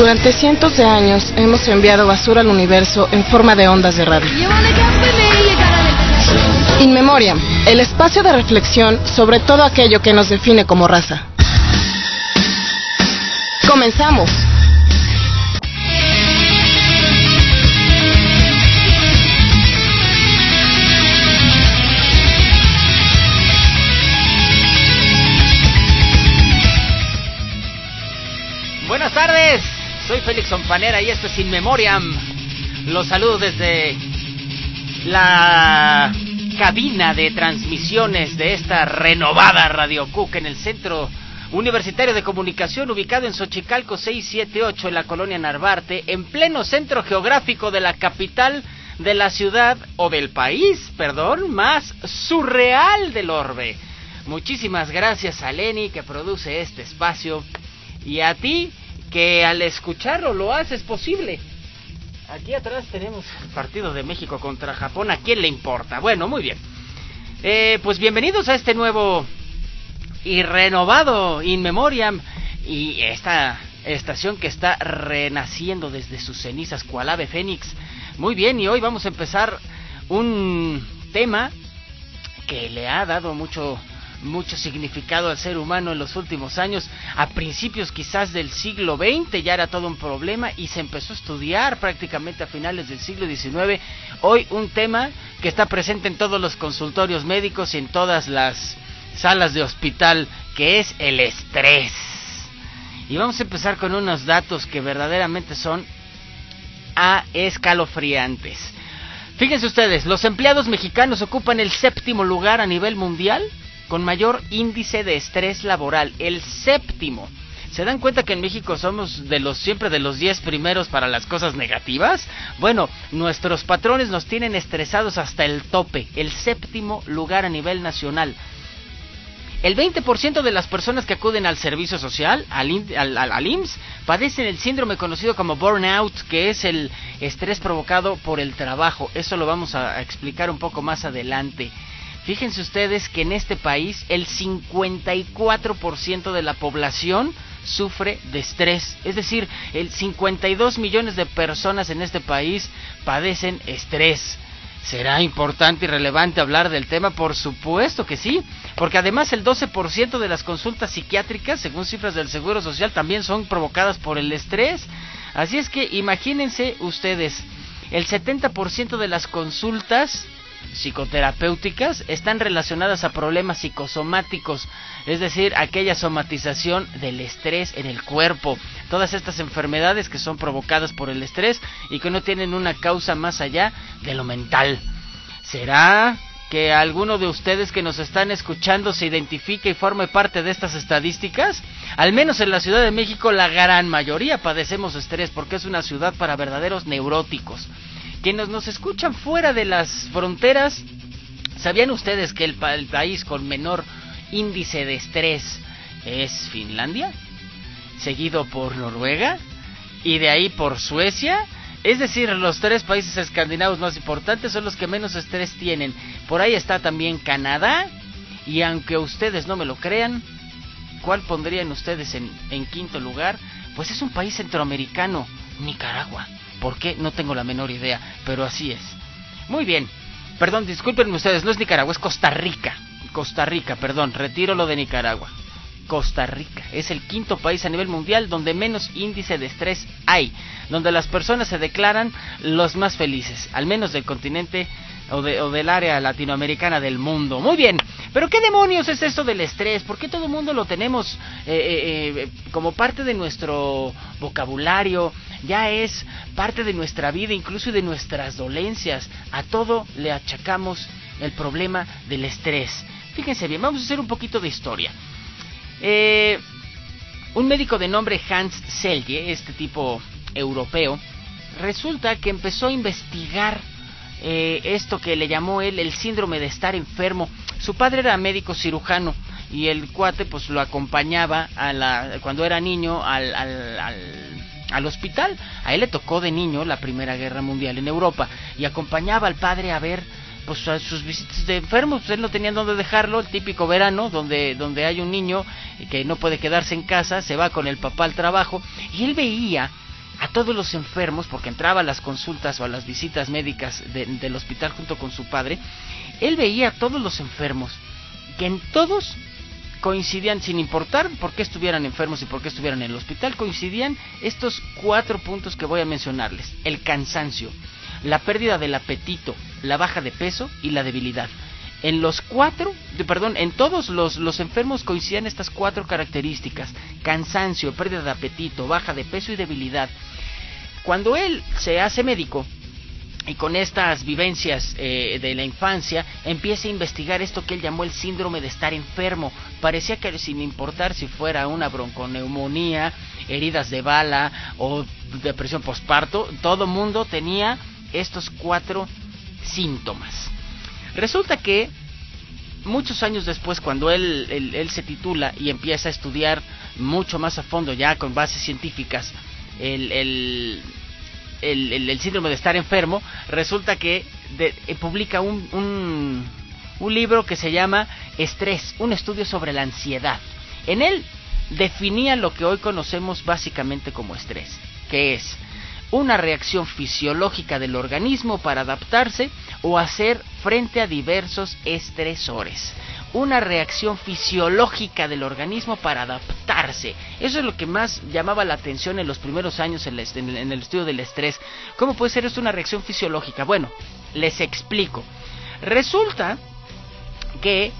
Durante cientos de años hemos enviado basura al universo en forma de ondas de radio. In Memoriam, el espacio de reflexión sobre todo aquello que nos define como raza. ¡Comenzamos! Buenas tardes, soy Félix Onfanera y esto es In Memoriam. Los saludo desde la cabina de transmisiones de esta renovada Radio Cuca en el Centro Universitario de Comunicación, ubicado en Xochicalco 678 en la colonia Narvarte, en pleno centro geográfico de la capital de la ciudad, o del país, perdón, más surreal del orbe. Muchísimas gracias a Lenny, que produce este espacio, y a ti, que al escucharlo lo haces posible. Aquí atrás tenemos el partido de México contra Japón. ¿A quién le importa? Bueno, muy bien. Pues bienvenidos a este nuevo y renovado In Memoriam, y esta estación que está renaciendo desde sus cenizas cual ave fénix. Muy bien, y hoy vamos a empezar un tema que le ha dado mucho significado al ser humano en los últimos años. A principios quizás del siglo XX ya era todo un problema y se empezó a estudiar prácticamente a finales del siglo XIX. Hoy un tema que está presente en todos los consultorios médicos y en todas las salas de hospital, que es el estrés. Y vamos a empezar con unos datos que verdaderamente son escalofriantes. Fíjense ustedes, los empleados mexicanos ocupan el 7º lugar a nivel mundial con mayor índice de estrés laboral, el 7º. ¿Se dan cuenta que en México somos siempre de los 10 primeros para las cosas negativas? Bueno, nuestros patrones nos tienen estresados hasta el tope, el 7º lugar a nivel nacional. El 20% de las personas que acuden al servicio social, al IMSS, padecen el síndrome conocido como burnout, que es el estrés provocado por el trabajo. Eso lo vamos a explicar un poco más adelante. Fíjense ustedes que en este país el 54% de la población sufre de estrés. Es decir, el 52 millones de personas en este país padecen estrés. ¿Será importante y relevante hablar del tema? Por supuesto que sí, porque además el 12% de las consultas psiquiátricas, según cifras del Seguro Social, también son provocadas por el estrés. Así es que imagínense ustedes, el 70% de las consultas psicoterapéuticas están relacionadas a problemas psicosomáticos, es decir, aquella somatización del estrés en el cuerpo. Todas estas enfermedades que son provocadas por el estrés y que no tienen una causa más allá de lo mental. ¿Será que alguno de ustedes que nos están escuchando se identifique y forme parte de estas estadísticas? Al menos en la Ciudad de México la gran mayoría padecemos estrés porque es una ciudad para verdaderos neuróticos. Quienes nos escuchan fuera de las fronteras, ¿sabían ustedes que el país con menor índice de estrés es Finlandia? Seguido por Noruega y de ahí por Suecia. Es decir, los 3 países escandinavos más importantes son los que menos estrés tienen. Por ahí está también Canadá, y aunque ustedes no me lo crean, ¿cuál pondrían ustedes en 5º lugar? Pues es un país centroamericano, Nicaragua. ¿Por qué? No tengo la menor idea, pero así es. Muy bien, perdón, discúlpenme ustedes, no es Nicaragua, es Costa Rica. Costa Rica, perdón, retiro lo de Nicaragua. Costa Rica es el 5º país a nivel mundial donde menos índice de estrés hay, donde las personas se declaran los más felices, al menos del continente o del área latinoamericana del mundo. Muy bien, pero ¿qué demonios es esto del estrés? ¿Por qué todo el mundo lo tenemos como parte de nuestro vocabulario? Ya es parte de nuestra vida, incluso de nuestras dolencias. A todo le achacamos el problema del estrés. Fíjense bien, vamos a hacer un poquito de historia. Un médico de nombre Hans Selye, este tipo europeo, resulta que empezó a investigar esto que le llamó él el síndrome de estar enfermo. Su padre era médico cirujano y el cuate pues lo acompañaba cuando era niño al hospital. A él le tocó de niño la Primera Guerra Mundial en Europa y acompañaba al padre a ver pues a sus visitas de enfermos. Pues él no tenía dónde dejarlo, el típico verano donde hay un niño que no puede quedarse en casa, se va con el papá al trabajo, y él veía a todos los enfermos, porque entraba a las consultas o a las visitas médicas del hospital junto con su padre. Él veía a todos los enfermos, que en todos coincidían, sin importar por qué estuvieran enfermos y por qué estuvieran en el hospital, coincidían estos 4 puntos que voy a mencionarles: el cansancio, la pérdida del apetito, la baja de peso y la debilidad. En todos los enfermos coincidían estas 4 características: cansancio, pérdida de apetito, baja de peso y debilidad. Cuando él se hace médico, y con estas vivencias de la infancia, empieza a investigar esto que él llamó el síndrome de estar enfermo. Parecía que, sin importar si fuera una bronconeumonía, heridas de bala o depresión posparto, todo mundo tenía estos 4 síntomas. Resulta que muchos años después, cuando él se titula y empieza a estudiar mucho más a fondo, ya con bases científicas, el síndrome de estar enfermo, resulta que publica un libro que se llama Estrés, un estudio sobre la ansiedad. En él definía lo que hoy conocemos básicamente como estrés, que es una reacción fisiológica del organismo para adaptarse o hacer frente a diversos estresores. Una reacción fisiológica del organismo para adaptarse. Eso es lo que más llamaba la atención en los primeros años en el estudio del estrés. ¿Cómo puede ser esto una reacción fisiológica? Bueno, les explico. Resulta que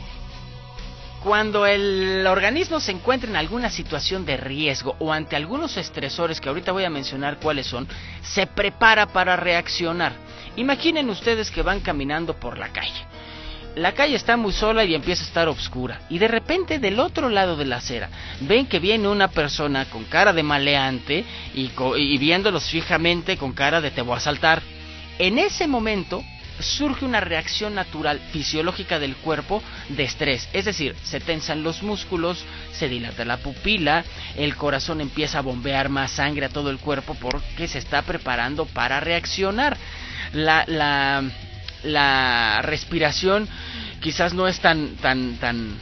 cuando el organismo se encuentra en alguna situación de riesgo o ante algunos estresores, que ahorita voy a mencionar cuáles son, se prepara para reaccionar. Imaginen ustedes que van caminando por la calle. La calle está muy sola y empieza a estar oscura, y de repente del otro lado de la acera ven que viene una persona con cara de maleante y viéndolos fijamente con cara de te voy a asaltar. En ese momento surge una reacción natural fisiológica del cuerpo de estrés, es decir, se tensan los músculos, se dilata la pupila, el corazón empieza a bombear más sangre a todo el cuerpo porque se está preparando para reaccionar. La respiración quizás no es tan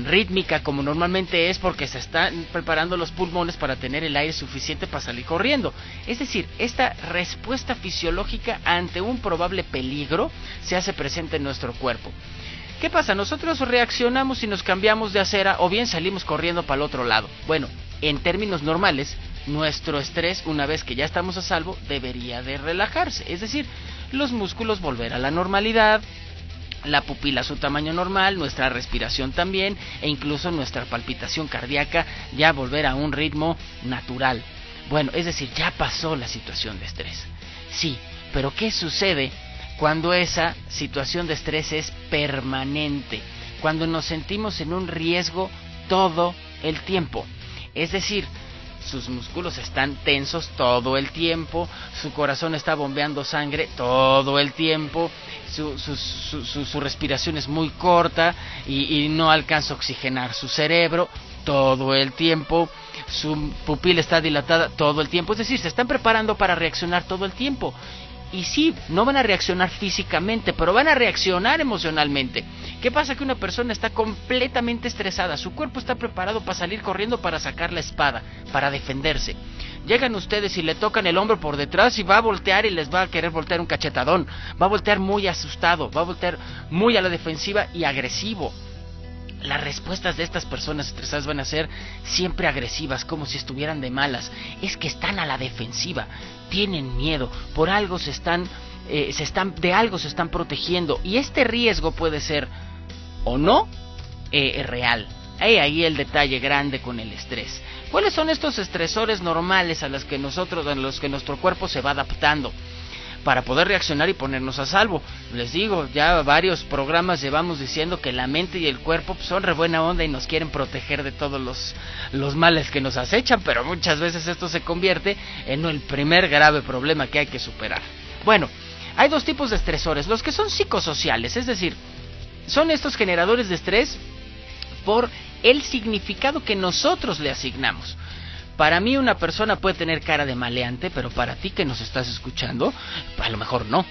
rítmica como normalmente es, porque se están preparando los pulmones para tener el aire suficiente para salir corriendo. Es decir, esta respuesta fisiológica ante un probable peligro se hace presente en nuestro cuerpo. ¿Qué pasa? Nosotros reaccionamos y nos cambiamos de acera, o bien salimos corriendo para el otro lado. Bueno, en términos normales, nuestro estrés, una vez que ya estamos a salvo, debería de relajarse. Es decir, los músculos volver a la normalidad, la pupila a su tamaño normal, nuestra respiración también, e incluso nuestra palpitación cardíaca ya volver a un ritmo natural. Bueno, es decir, ya pasó la situación de estrés. Sí, pero ¿qué sucede cuando esa situación de estrés es permanente? Cuando nos sentimos en un riesgo todo el tiempo. Es decir, sus músculos están tensos todo el tiempo, su corazón está bombeando sangre todo el tiempo, su respiración es muy corta y no alcanza a oxigenar su cerebro todo el tiempo, su pupila está dilatada todo el tiempo. Es decir, se están preparando para reaccionar todo el tiempo. Y sí, no van a reaccionar físicamente, pero van a reaccionar emocionalmente. ¿Qué pasa? Que una persona está completamente estresada, su cuerpo está preparado para salir corriendo, para sacar la espada, para defenderse. Llegan ustedes y le tocan el hombro por detrás y va a voltear y les va a querer voltear un cachetadón. Va a voltear muy asustado, va a voltear muy a la defensiva y agresivo. Las respuestas de estas personas estresadas van a ser siempre agresivas, como si estuvieran de malas. Es que están a la defensiva, tienen miedo, por algo de algo se están protegiendo, y este riesgo puede ser o no real. Ahí el detalle grande con el estrés. ¿Cuáles son estos estresores normales a los que nuestro cuerpo se va adaptando para poder reaccionar y ponernos a salvo? Les digo, ya varios programas llevamos diciendo que la mente y el cuerpo son re buena onda y nos quieren proteger de todos los males que nos acechan, pero muchas veces esto se convierte en el primer grave problema que hay que superar. Bueno, hay 2 tipos de estresores: los que son psicosociales, es decir, son estos generadores de estrés por el significado que nosotros le asignamos. Para mí una persona puede tener cara de maleante, pero para ti que nos estás escuchando, a lo mejor no.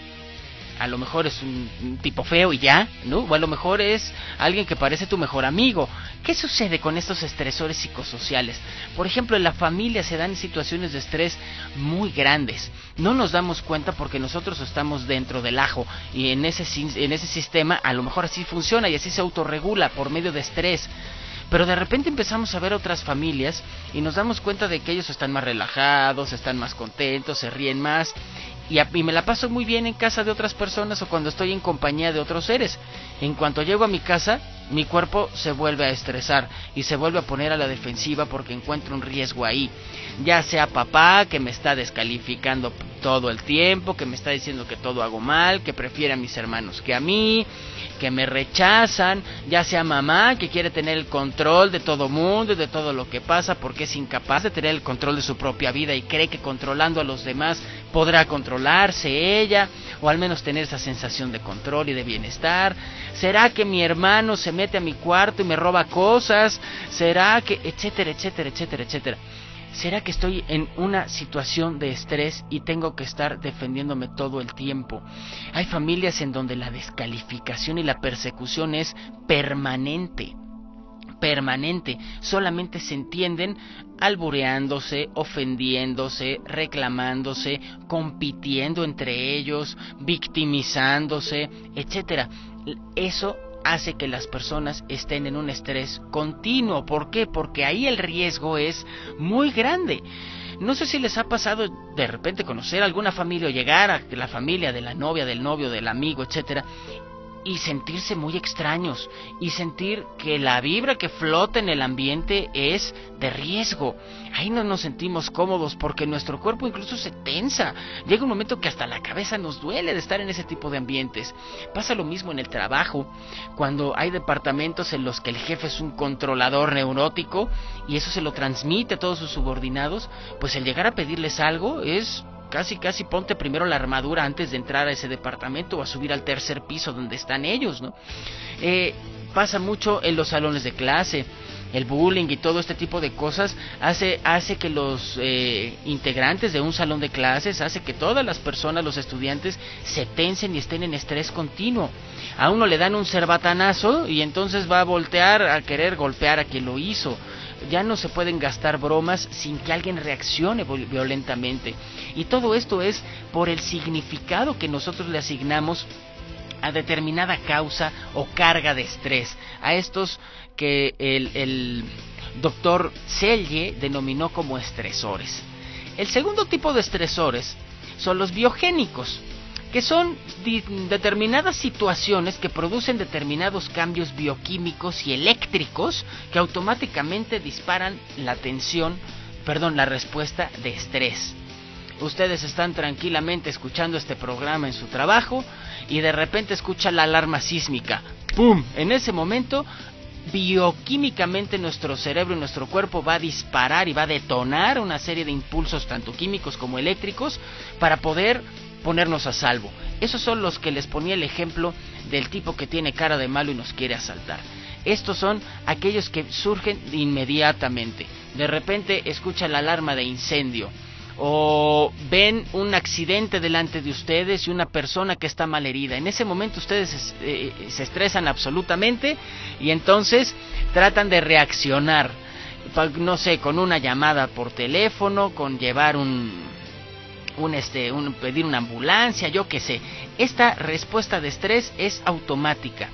a lo mejor es un tipo feo y ya, ¿no? O a lo mejor es alguien que parece tu mejor amigo. ¿Qué sucede con estos estresores psicosociales? Por ejemplo, en la familia se dan situaciones de estrés muy grandes. No nos damos cuenta porque nosotros estamos dentro del ajo y en ese sistema a lo mejor así funciona y así se autorregula por medio de estrés. Pero de repente empezamos a ver otras familias y nos damos cuenta de que ellos están más relajados, están más contentos, se ríen más y me la paso muy bien en casa de otras personas o cuando estoy en compañía de otros seres. En cuanto llego a mi casa, mi cuerpo se vuelve a estresar y se vuelve a poner a la defensiva porque encuentro un riesgo ahí. Ya sea papá que me está descalificando todo el tiempo, que me está diciendo que todo hago mal, que prefiere a mis hermanos que a mí, que me rechazan, ya sea mamá que quiere tener el control de todo mundo y de todo lo que pasa porque es incapaz de tener el control de su propia vida y cree que controlando a los demás podrá controlarse ella o al menos tener esa sensación de control y de bienestar. ¿Será que mi hermano se mete a mi cuarto y me roba cosas? ¿Será que etcétera, etcétera, etcétera, etcétera? ¿Será que estoy en una situación de estrés y tengo que estar defendiéndome todo el tiempo? Hay familias en donde la descalificación y la persecución es permanente. Solamente se entienden albureándose, ofendiéndose, reclamándose, compitiendo entre ellos, victimizándose, etcétera. Eso hace que las personas estén en un estrés continuo. ¿Por qué? Porque ahí el riesgo es muy grande. No sé si les ha pasado de repente conocer alguna familia o llegar a la familia de la novia, del novio, del amigo, etcétera, y sentirse muy extraños y sentir que la vibra que flota en el ambiente es de riesgo. Ahí no nos sentimos cómodos porque nuestro cuerpo incluso se tensa. Llega un momento que hasta la cabeza nos duele de estar en ese tipo de ambientes. Pasa lo mismo en el trabajo, cuando hay departamentos en los que el jefe es un controlador neurótico y eso se lo transmite a todos sus subordinados, pues el llegar a pedirles algo es casi ponte primero la armadura antes de entrar a ese departamento o a subir al tercer piso donde están ellos, ¿no? Pasa mucho en los salones de clase. El bullying y todo este tipo de cosas hace que los integrantes de un salón de clases, hace que todas las personas, los estudiantes, se tensen y estén en estrés continuo. A uno le dan un cerbatanazo y entonces va a voltear a querer golpear a quien lo hizo. Ya no se pueden gastar bromas sin que alguien reaccione violentamente. Y todo esto es por el significado que nosotros le asignamos a determinada causa o carga de estrés, a estos que el doctor Selye denominó como estresores. El segundo tipo de estresores son los biogénicos, que son determinadas situaciones que producen determinados cambios bioquímicos y eléctricos que automáticamente disparan la respuesta de estrés. Ustedes están tranquilamente escuchando este programa en su trabajo y de repente escuchan la alarma sísmica. ¡Pum! En ese momento, bioquímicamente nuestro cerebro y nuestro cuerpo va a disparar y va a detonar una serie de impulsos tanto químicos como eléctricos para poder ponernos a salvo. Esos son los que les ponía el ejemplo del tipo que tiene cara de malo y nos quiere asaltar. Estos son aquellos que surgen inmediatamente. De repente escuchan la alarma de incendio o ven un accidente delante de ustedes y una persona que está mal herida. En ese momento ustedes se estresan absolutamente y entonces tratan de reaccionar, no sé, con una llamada por teléfono, con llevar pedir una ambulancia, yo qué sé. Esta respuesta de estrés es automática.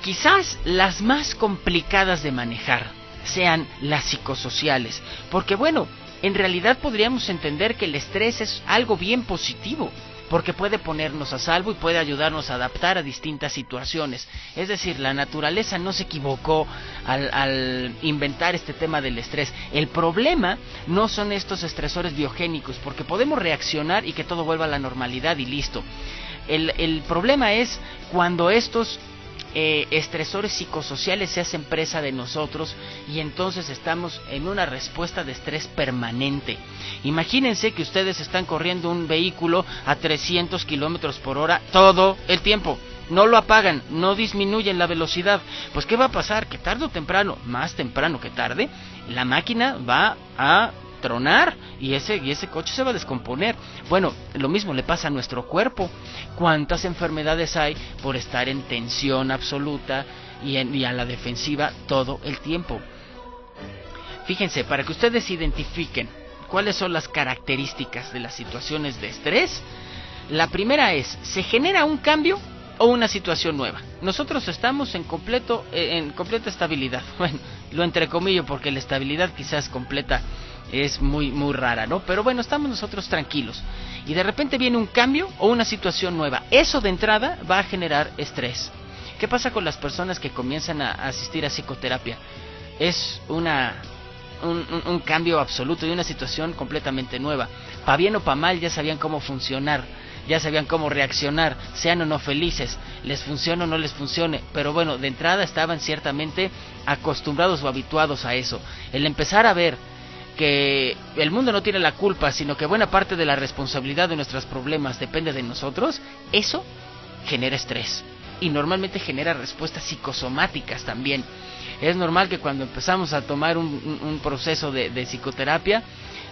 Quizás las más complicadas de manejar sean las psicosociales, porque bueno, en realidad podríamos entender que el estrés es algo bien positivo, porque puede ponernos a salvo y puede ayudarnos a adaptar a distintas situaciones. Es decir, la naturaleza no se equivocó al inventar este tema del estrés. El problema no son estos estresores biogénicos, porque podemos reaccionar y que todo vuelva a la normalidad y listo. El problema es cuando estos estresores psicosociales se hacen presa de nosotros y entonces estamos en una respuesta de estrés permanente. Imagínense que ustedes están corriendo un vehículo a 300 kilómetros por hora todo el tiempo, no lo apagan, no disminuyen la velocidad. Pues ¿qué va a pasar? Que tarde o temprano, más temprano que tarde, la máquina va a tronar y ese coche se va a descomponer. Bueno, lo mismo le pasa a nuestro cuerpo. ¿Cuántas enfermedades hay por estar en tensión absoluta y a la defensiva todo el tiempo? Fíjense, para que ustedes identifiquen cuáles son las características de las situaciones de estrés, la primera es, ¿se genera un cambio o una situación nueva? Nosotros estamos en completa estabilidad. Bueno, lo entrecomillo porque la estabilidad quizás completa es muy rara, ¿no? Pero bueno, estamos nosotros tranquilos y de repente viene un cambio o una situación nueva. Eso de entrada va a generar estrés. ¿Qué pasa con las personas que comienzan a asistir a psicoterapia? Es un cambio absoluto y una situación completamente nueva. Pa' bien o pa' mal ya sabían cómo funcionar, ya sabían cómo reaccionar, sean o no felices, les funcione o no les funcione, pero bueno, de entrada estaban ciertamente acostumbrados o habituados a eso. El empezar a ver que el mundo no tiene la culpa, sino que buena parte de la responsabilidad de nuestros problemas depende de nosotros, eso genera estrés y normalmente genera respuestas psicosomáticas también. Es normal que cuando empezamos a tomar un proceso de psicoterapia,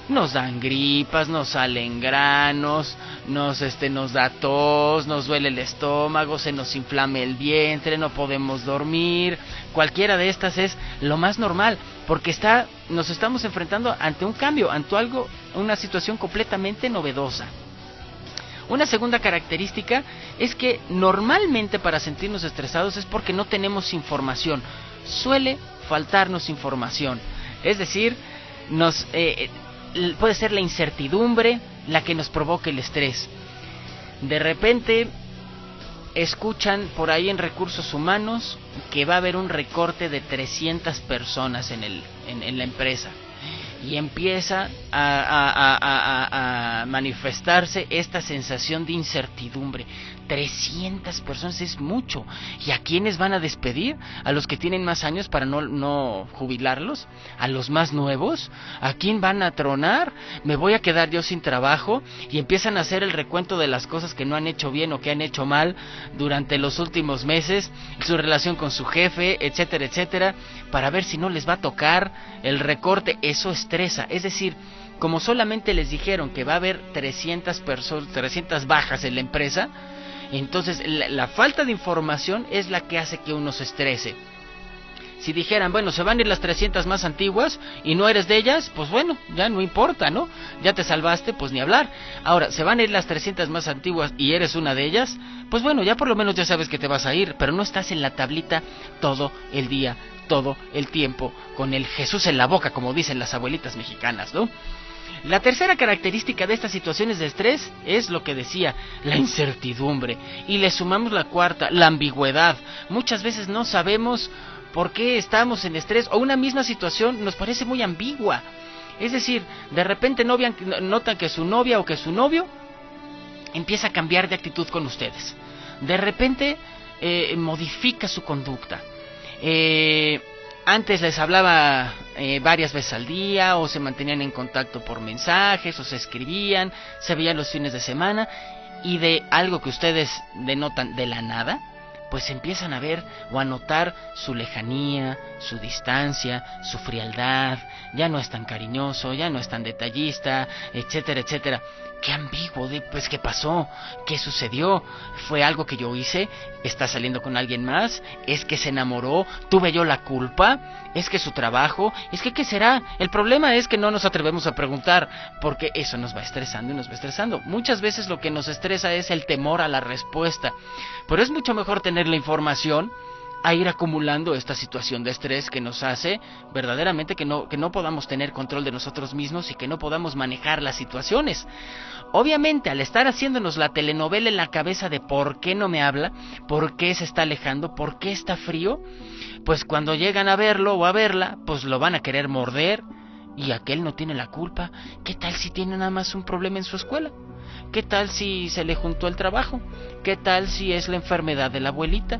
nos dan gripas, nos salen granos, nos da tos, nos duele el estómago, se nos inflame el vientre, no podemos dormir. Cualquiera de estas es lo más normal, porque nos estamos enfrentando ante un cambio, ante una situación completamente novedosa. Una segunda característica es que normalmente para sentirnos estresados es porque no tenemos información. Suele faltarnos información, es decir, puede ser la incertidumbre la que nos provoque el estrés. De repente escuchan por ahí en recursos humanos que va a haber un recorte de 300 personas en la empresa y empieza a manifestarse esta sensación de incertidumbre. 300 personas es mucho. ¿Y a quiénes van a despedir? ¿A los que tienen más años para no jubilarlos? ¿A los más nuevos? ¿A quién van a tronar? ¿Me voy a quedar yo sin trabajo? Y empiezan a hacer el recuento de las cosas que no han hecho bien o que han hecho mal durante los últimos meses, su relación con su jefe, etcétera, etcétera, para ver si no les va a tocar el recorte. Eso estresa. Es decir, como solamente les dijeron que va a haber 300 bajas en la empresa, entonces la falta de información es la que hace que uno se estrese. Si dijeran, bueno, se van a ir las 300 más antiguas y no eres de ellas, pues bueno, ya no importa, ¿no? Ya te salvaste, pues ni hablar. Ahora, se van a ir las 300 más antiguas y eres una de ellas, pues bueno, ya por lo menos ya sabes que te vas a ir, pero no estás en la tablita todo el día, todo el tiempo, con el Jesús en la boca, como dicen las abuelitas mexicanas, ¿no? La tercera característica de estas situaciones de estrés es lo que decía, la incertidumbre. Y le sumamos la cuarta, la ambigüedad. Muchas veces no sabemos por qué estamos en estrés o una misma situación nos parece muy ambigua. Es decir, de repente notan que su novia o que su novio empieza a cambiar de actitud con ustedes. De repente modifica su conducta. Antes les hablaba varias veces al día, o se mantenían en contacto por mensajes, o se escribían, se veían los fines de semana, y de algo que ustedes denotan de la nada, pues empiezan a ver o a notar su lejanía, su distancia, su frialdad, ya no es tan cariñoso, ya no es tan detallista, etcétera, etcétera. Qué ambiguo, pues ¿qué pasó? ¿Qué sucedió? ¿Fue algo que yo hice? ¿Está saliendo con alguien más? ¿Es que se enamoró? ¿Tuve yo la culpa? ¿Es que su trabajo? ¿Es que qué será? El problema es que no nos atrevemos a preguntar, porque eso nos va estresando y nos va estresando. Muchas veces lo que nos estresa es el temor a la respuesta, pero es mucho mejor tener la información a ir acumulando esta situación de estrés que nos hace verdaderamente que no podamos tener control de nosotros mismos y que no podamos manejar las situaciones. Obviamente, al estar haciéndonos la telenovela en la cabeza de por qué no me habla, por qué se está alejando, por qué está frío, pues cuando llegan a verlo o a verla, pues lo van a querer morder, y aquel no tiene la culpa. ¿Qué tal si tiene nada más un problema en su escuela? ¿Qué tal si se le juntó el trabajo? ¿Qué tal si es la enfermedad de la abuelita?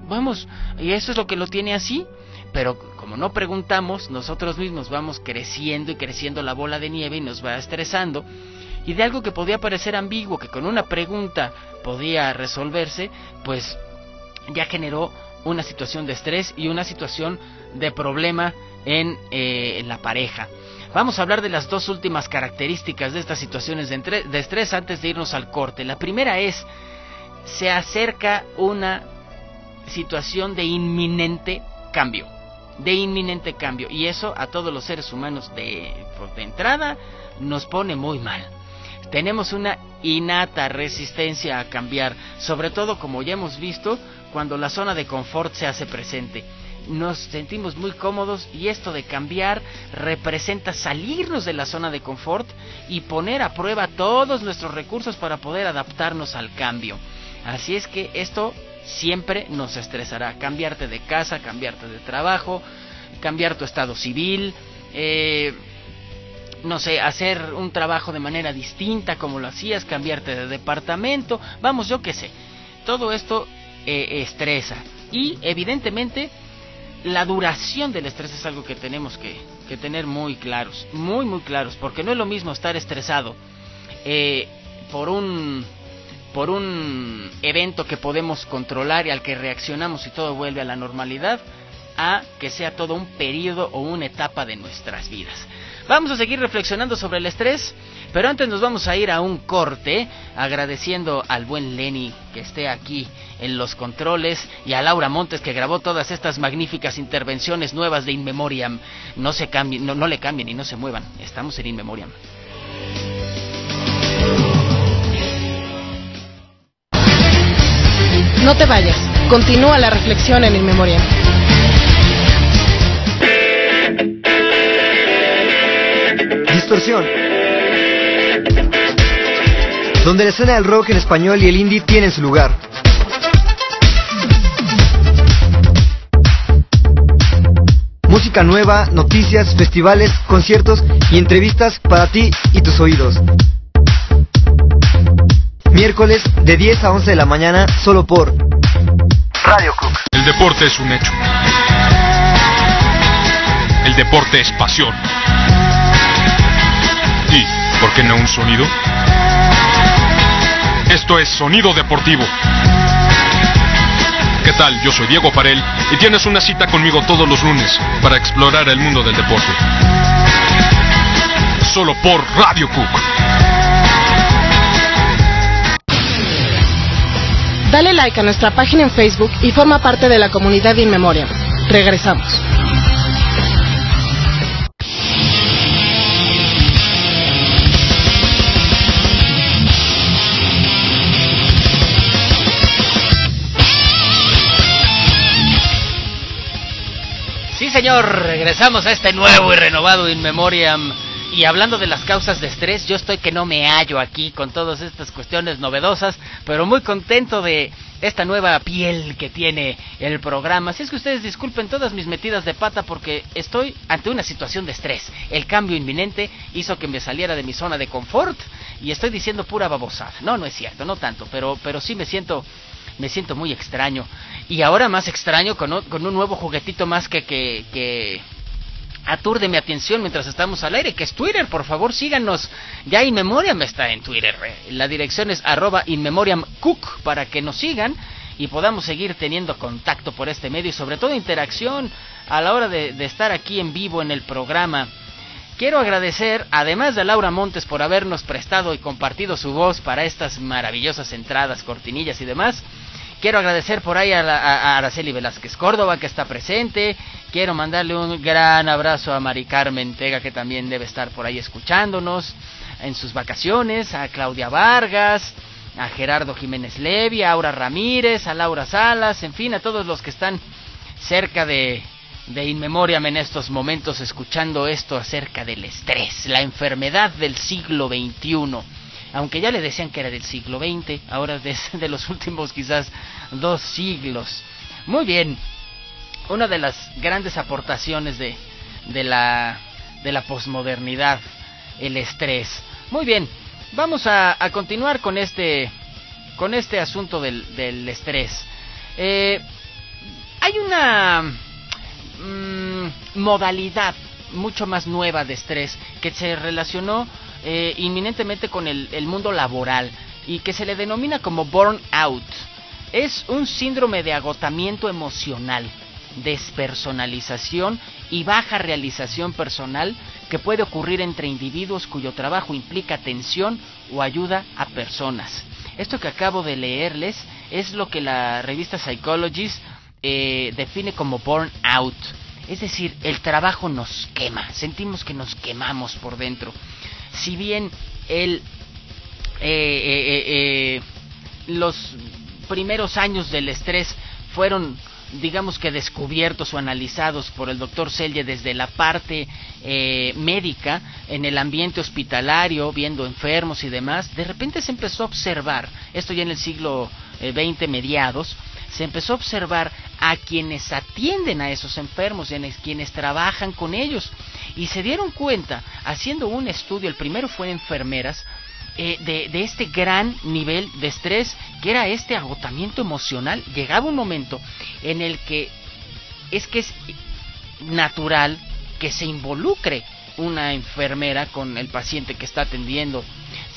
Vamos, y eso es lo que lo tiene así. Pero como no preguntamos, nosotros mismos vamos creciendo y creciendo la bola de nieve y nos va estresando. Y de algo que podía parecer ambiguo, que con una pregunta podía resolverse, pues ya generó una situación de estrés y una situación de problema en la pareja. Vamos a hablar de las dos últimas características de estas situaciones de estrés antes de irnos al corte. La primera es, se acerca una situación de inminente cambio. Y eso a todos los seres humanos de entrada nos pone muy mal. Tenemos una innata resistencia a cambiar, sobre todo, como ya hemos visto, cuando la zona de confort se hace presente. Nos sentimos muy cómodos y esto de cambiar representa salirnos de la zona de confort y poner a prueba todos nuestros recursos para poder adaptarnos al cambio. Así es que esto siempre nos estresará. Cambiarte de casa, cambiarte de trabajo, cambiar tu estado civil, no sé, hacer un trabajo de manera distinta como lo hacías, cambiarte de departamento, vamos, yo qué sé. Todo esto estresa y evidentemente la duración del estrés es algo que tenemos que tener muy claros, muy claros, porque no es lo mismo estar estresado por un evento que podemos controlar y al que reaccionamos y todo vuelve a la normalidad, a que sea todo un periodo o una etapa de nuestras vidas. Vamos a seguir reflexionando sobre el estrés, pero antes nos vamos a ir a un corte, agradeciendo al buen Lenny que esté aquí en los controles y a Laura Montes que grabó todas estas magníficas intervenciones nuevas de In Memoriam. No se cambien, no le cambien y no se muevan, estamos en In Memoriam. No te vayas, continúa la reflexión en In Memoriam. Distorsión, donde la escena del rock en español y el indie tienen su lugar. Música nueva, noticias, festivales, conciertos y entrevistas para ti y tus oídos. Miércoles de 10 a 11 de la mañana, solo por Radio Cook. El deporte es un hecho. El deporte es pasión. ¿Y por qué no un sonido? Esto es Sonido Deportivo. ¿Qué tal? Yo soy Diego Farell y tienes una cita conmigo todos los lunes para explorar el mundo del deporte. Solo por Radio Cook. Dale like a nuestra página en Facebook y forma parte de la comunidad In Memoriam. Regresamos. Sí, señor, regresamos a este nuevo y renovado In Memoriam. Y hablando de las causas de estrés, yo estoy que no me hallo aquí con todas estas cuestiones novedosas, pero muy contento de esta nueva piel que tiene el programa. Así es que ustedes disculpen todas mis metidas de pata porque estoy ante una situación de estrés. El cambio inminente hizo que me saliera de mi zona de confort y estoy diciendo pura babosada. No es cierto, no tanto, pero sí me siento muy extraño. Y ahora más extraño con un nuevo juguetito más que aturde mi atención mientras estamos al aire, que es Twitter. Por favor, síganos. Ya In Memoriam está en Twitter. La dirección es @InMemoriamCook para que nos sigan y podamos seguir teniendo contacto por este medio y sobre todo interacción a la hora de estar aquí en vivo en el programa. Quiero agradecer, además de Laura Montes, por habernos prestado y compartido su voz para estas maravillosas entradas, cortinillas y demás. Quiero agradecer por ahí a Araceli Velázquez Córdoba, que está presente. Quiero mandarle un gran abrazo a Mari Carmen Tega, que también debe estar por ahí escuchándonos en sus vacaciones. A Claudia Vargas, a Gerardo Jiménez Levy, a Aura Ramírez, a Laura Salas, en fin, a todos los que están cerca de In Memoriam en estos momentos escuchando esto acerca del estrés, la enfermedad del siglo XXI. Aunque ya le decían que era del siglo XX, ahora es de los últimos quizás 2 siglos. Muy bien, una de las grandes aportaciones de la posmodernidad, el estrés. Muy bien, vamos a continuar con este asunto del estrés. Hay una modalidad mucho más nueva de estrés que se relacionó inminentemente con el mundo laboral y que se le denomina como burnout. Es un síndrome de agotamiento emocional despersonalización y baja realización personal que puede ocurrir entre individuos cuyo trabajo implica atención o ayuda a personas. Esto que acabo de leerles es lo que la revista Psychologist define como burnout. Es decir, el trabajo nos quema, sentimos que nos quemamos por dentro. Si bien los primeros años del estrés fueron, digamos que descubiertos o analizados por el doctor Selye desde la parte médica, en el ambiente hospitalario, viendo enfermos y demás, de repente se empezó a observar, esto ya en el siglo XX mediados, se empezó a observar a quienes atienden a esos enfermos y a quienes trabajan con ellos, y se dieron cuenta, haciendo un estudio, el primero fue en enfermeras, de este gran nivel de estrés, que era este agotamiento emocional. Llegaba un momento en el que es natural que se involucre una enfermera con el paciente que está atendiendo.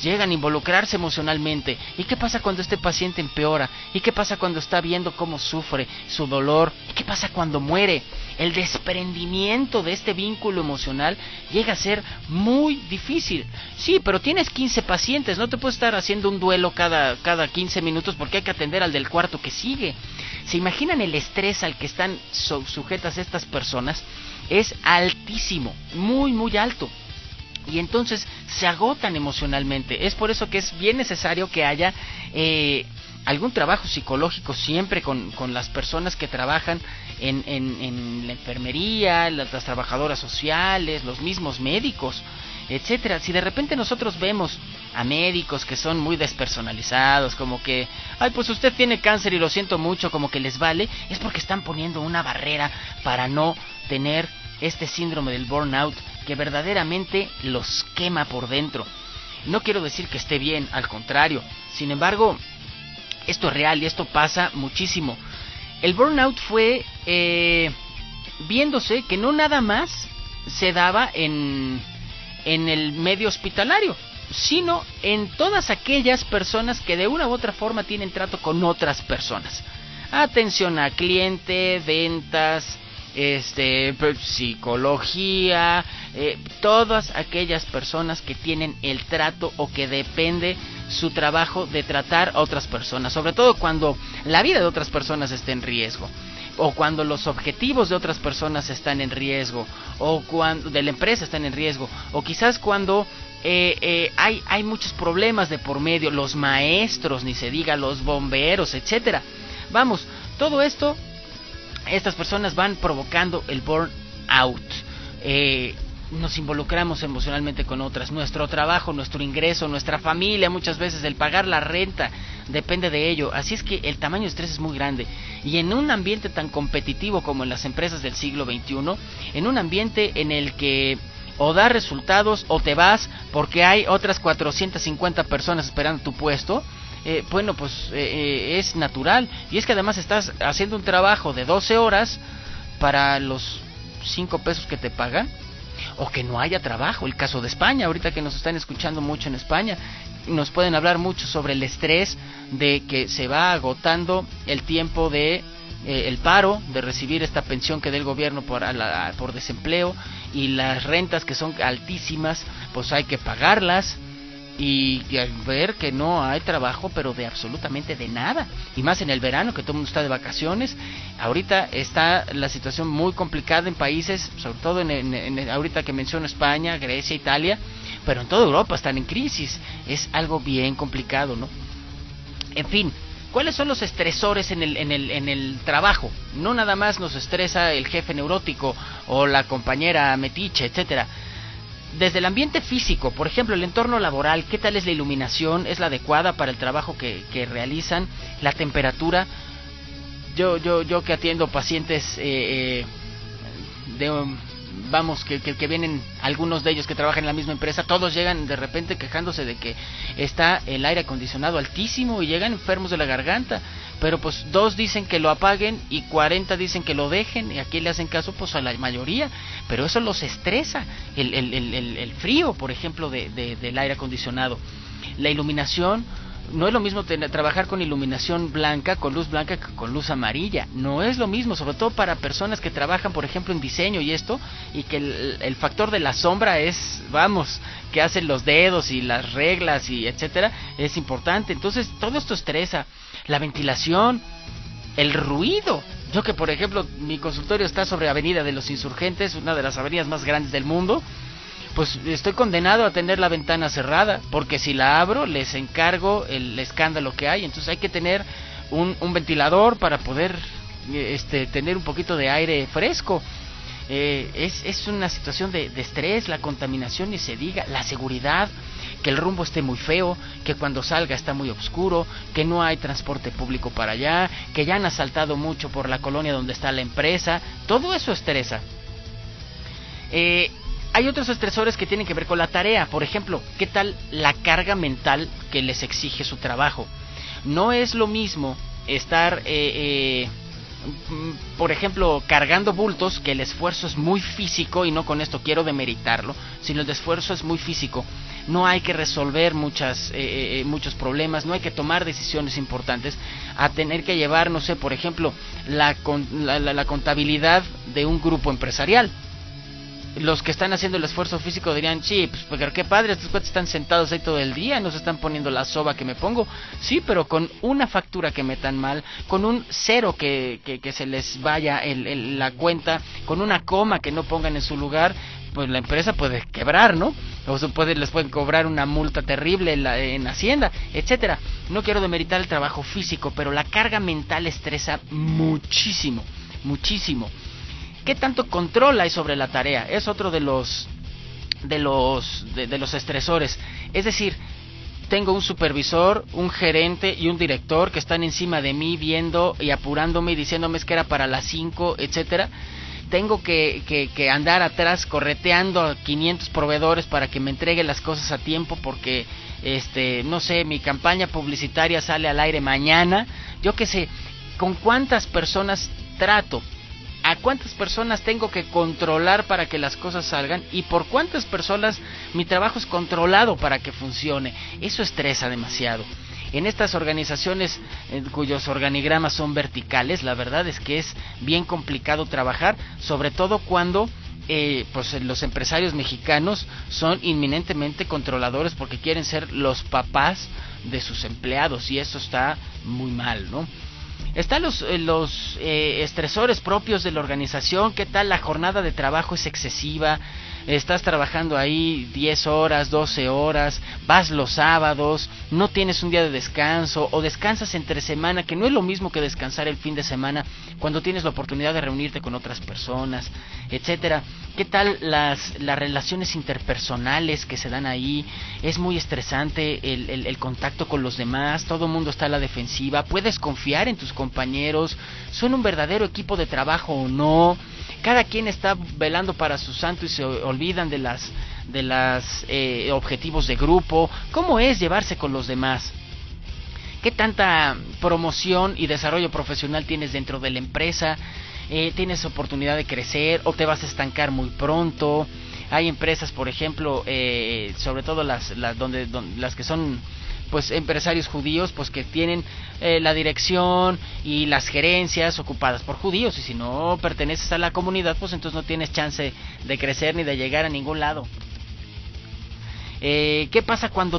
Llegan a involucrarse emocionalmente. ¿Y qué pasa cuando este paciente empeora? ¿Y qué pasa cuando está viendo cómo sufre su dolor? ¿Y qué pasa cuando muere? El desprendimiento de este vínculo emocional llega a ser muy difícil. Sí, pero tienes 15 pacientes, no te puedes estar haciendo un duelo cada 15 minutos porque hay que atender al del cuarto que sigue. ¿Se imaginan el estrés al que están sujetas estas personas? Es altísimo, muy muy alto. Y entonces se agotan emocionalmente. Es por eso que es bien necesario que haya algún trabajo psicológico siempre con las personas que trabajan en la enfermería, las trabajadoras sociales, los mismos médicos, etcétera. Si de repente nosotros vemos a médicos que son muy despersonalizados, como que, ay, pues usted tiene cáncer y lo siento mucho, como que les vale, es porque están poniendo una barrera para no tener este síndrome del burnout que verdaderamente los quema por dentro. No quiero decir que esté bien, al contrario. Sin embargo, esto es real y esto pasa muchísimo. El burnout fue viéndose que no nada más se daba en el medio hospitalario, sino en todas aquellas personas que de una u otra forma tienen trato con otras personas. Atención a cliente, ventas, psicología, todas aquellas personas que tienen el trato o que depende su trabajo de tratar a otras personas, sobre todo cuando la vida de otras personas está en riesgo, o cuando los objetivos de otras personas están en riesgo, o cuando de la empresa están en riesgo, o quizás cuando hay muchos problemas de por medio, los maestros, ni se diga, los bomberos, etcétera. Vamos, todo esto, estas personas van provocando el burnout. Nos involucramos emocionalmente con otras, nuestro trabajo, nuestro ingreso, nuestra familia, muchas veces el pagar la renta depende de ello. Así es que el tamaño de estrés es muy grande, y en un ambiente tan competitivo como en las empresas del siglo XXI, en un ambiente en el que o das resultados o te vas porque hay otras 450 personas esperando tu puesto, es natural. Y es que además estás haciendo un trabajo de 12 horas para los 5 pesos que te pagan, o que no haya trabajo. El caso de España, ahorita que nos están escuchando mucho en España, nos pueden hablar mucho sobre el estrés de que se va agotando el tiempo de el paro, de recibir esta pensión que da el gobierno por desempleo, y las rentas que son altísimas, pues hay que pagarlas, y ver que no hay trabajo, pero de absolutamente de nada, y más en el verano que todo el mundo está de vacaciones. Ahorita está la situación muy complicada en países, sobre todo ahorita que menciono España, Grecia, Italia, pero en toda Europa están en crisis. Es algo bien complicado, ¿no? En fin, ¿cuáles son los estresores en el trabajo? No nada más nos estresa el jefe neurótico o la compañera metiche, etcétera. Desde el ambiente físico, por ejemplo, el entorno laboral, ¿qué tal es la iluminación? ¿Es la adecuada para el trabajo que realizan? La temperatura. Yo que atiendo pacientes que vienen, algunos de ellos que trabajan en la misma empresa, todos llegan de repente quejándose de que está el aire acondicionado altísimo y llegan enfermos de la garganta, pero pues 2 dicen que lo apaguen y 40 dicen que lo dejen, y aquí le hacen caso pues a la mayoría, pero eso los estresa, el frío, por ejemplo, del aire acondicionado. La iluminación, No es lo mismo trabajar con iluminación blanca, con luz blanca, que con luz amarilla. No es lo mismo, sobre todo para personas que trabajan, por ejemplo, en diseño y esto, y que el factor de la sombra es, vamos, que hacen los dedos y las reglas y etcétera, es importante. Entonces, todo esto estresa. La ventilación, el ruido. Yo que, por ejemplo, mi consultorio está sobre Avenida de los Insurgentes, una de las avenidas más grandes del mundo, pues estoy condenado a tener la ventana cerrada, porque si la abro les encargo el escándalo que hay. Entonces hay que tener un ventilador para poder tener un poquito de aire fresco. Es una situación de estrés, la contaminación, ni se diga, la seguridad, que el rumbo esté muy feo, que cuando salga está muy oscuro, que no hay transporte público para allá, que ya han asaltado mucho por la colonia donde está la empresa. Todo eso estresa. Hay otros estresores que tienen que ver con la tarea. Por ejemplo, ¿qué tal la carga mental que les exige su trabajo? No es lo mismo estar, por ejemplo, cargando bultos, que el esfuerzo es muy físico, y no con esto quiero demeritarlo, sino el esfuerzo es muy físico. No hay que resolver muchos problemas, no hay que tomar decisiones importantes, a tener que llevar, no sé, por ejemplo, la contabilidad de un grupo empresarial. Los que están haciendo el esfuerzo físico dirían, sí, pues pero qué padre, estos cuates están sentados ahí todo el día, no se están poniendo la soba que me pongo. Sí, pero con una factura que metan mal, con un cero que se les vaya la cuenta, con una coma que no pongan en su lugar, pues la empresa puede quebrar, ¿no? O les pueden cobrar una multa terrible en Hacienda, etcétera. No quiero demeritar el trabajo físico, pero la carga mental estresa muchísimo, muchísimo. ¿Qué tanto control hay sobre la tarea? Es otro de los estresores. Es decir, tengo un supervisor, un gerente y un director que están encima de mí viendo y apurándome y diciéndome es que era para las 5, etcétera. Tengo que andar atrás correteando a 500 proveedores para que me entreguen las cosas a tiempo, porque no sé, mi campaña publicitaria sale al aire mañana. Yo qué sé, ¿con cuántas personas trato? ¿A cuántas personas tengo que controlar para que las cosas salgan? ¿Y por cuántas personas mi trabajo es controlado para que funcione? Eso estresa demasiado. En estas organizaciones cuyos organigramas son verticales, la verdad es que es bien complicado trabajar, sobre todo cuando pues los empresarios mexicanos son inminentemente controladores, porque quieren ser los papás de sus empleados, y eso está muy mal, ¿no? Están los estresores propios de la organización. ¿Qué tal la jornada de trabajo es excesiva? Estás trabajando ahí 10 horas, 12 horas, vas los sábados, no tienes un día de descanso, o descansas entre semana, que no es lo mismo que descansar el fin de semana, cuando tienes la oportunidad de reunirte con otras personas, etcétera. ¿Qué tal las relaciones interpersonales que se dan ahí? Es muy estresante el contacto con los demás, todo el mundo está a la defensiva, puedes confiar en tus compañeros, son un verdadero equipo de trabajo o no, cada quien está velando para su santo y se olvidan de las objetivos de grupo. ¿Cómo es llevarse con los demás? ¿Qué tanta promoción y desarrollo profesional tienes dentro de la empresa? ¿Tienes oportunidad de crecer o te vas a estancar muy pronto? Hay empresas, por ejemplo, sobre todo las que son pues empresarios judíos, pues que tienen la dirección y las gerencias ocupadas por judíos, y si no perteneces a la comunidad, pues entonces no tienes chance de crecer ni de llegar a ningún lado. ¿Qué pasa cuando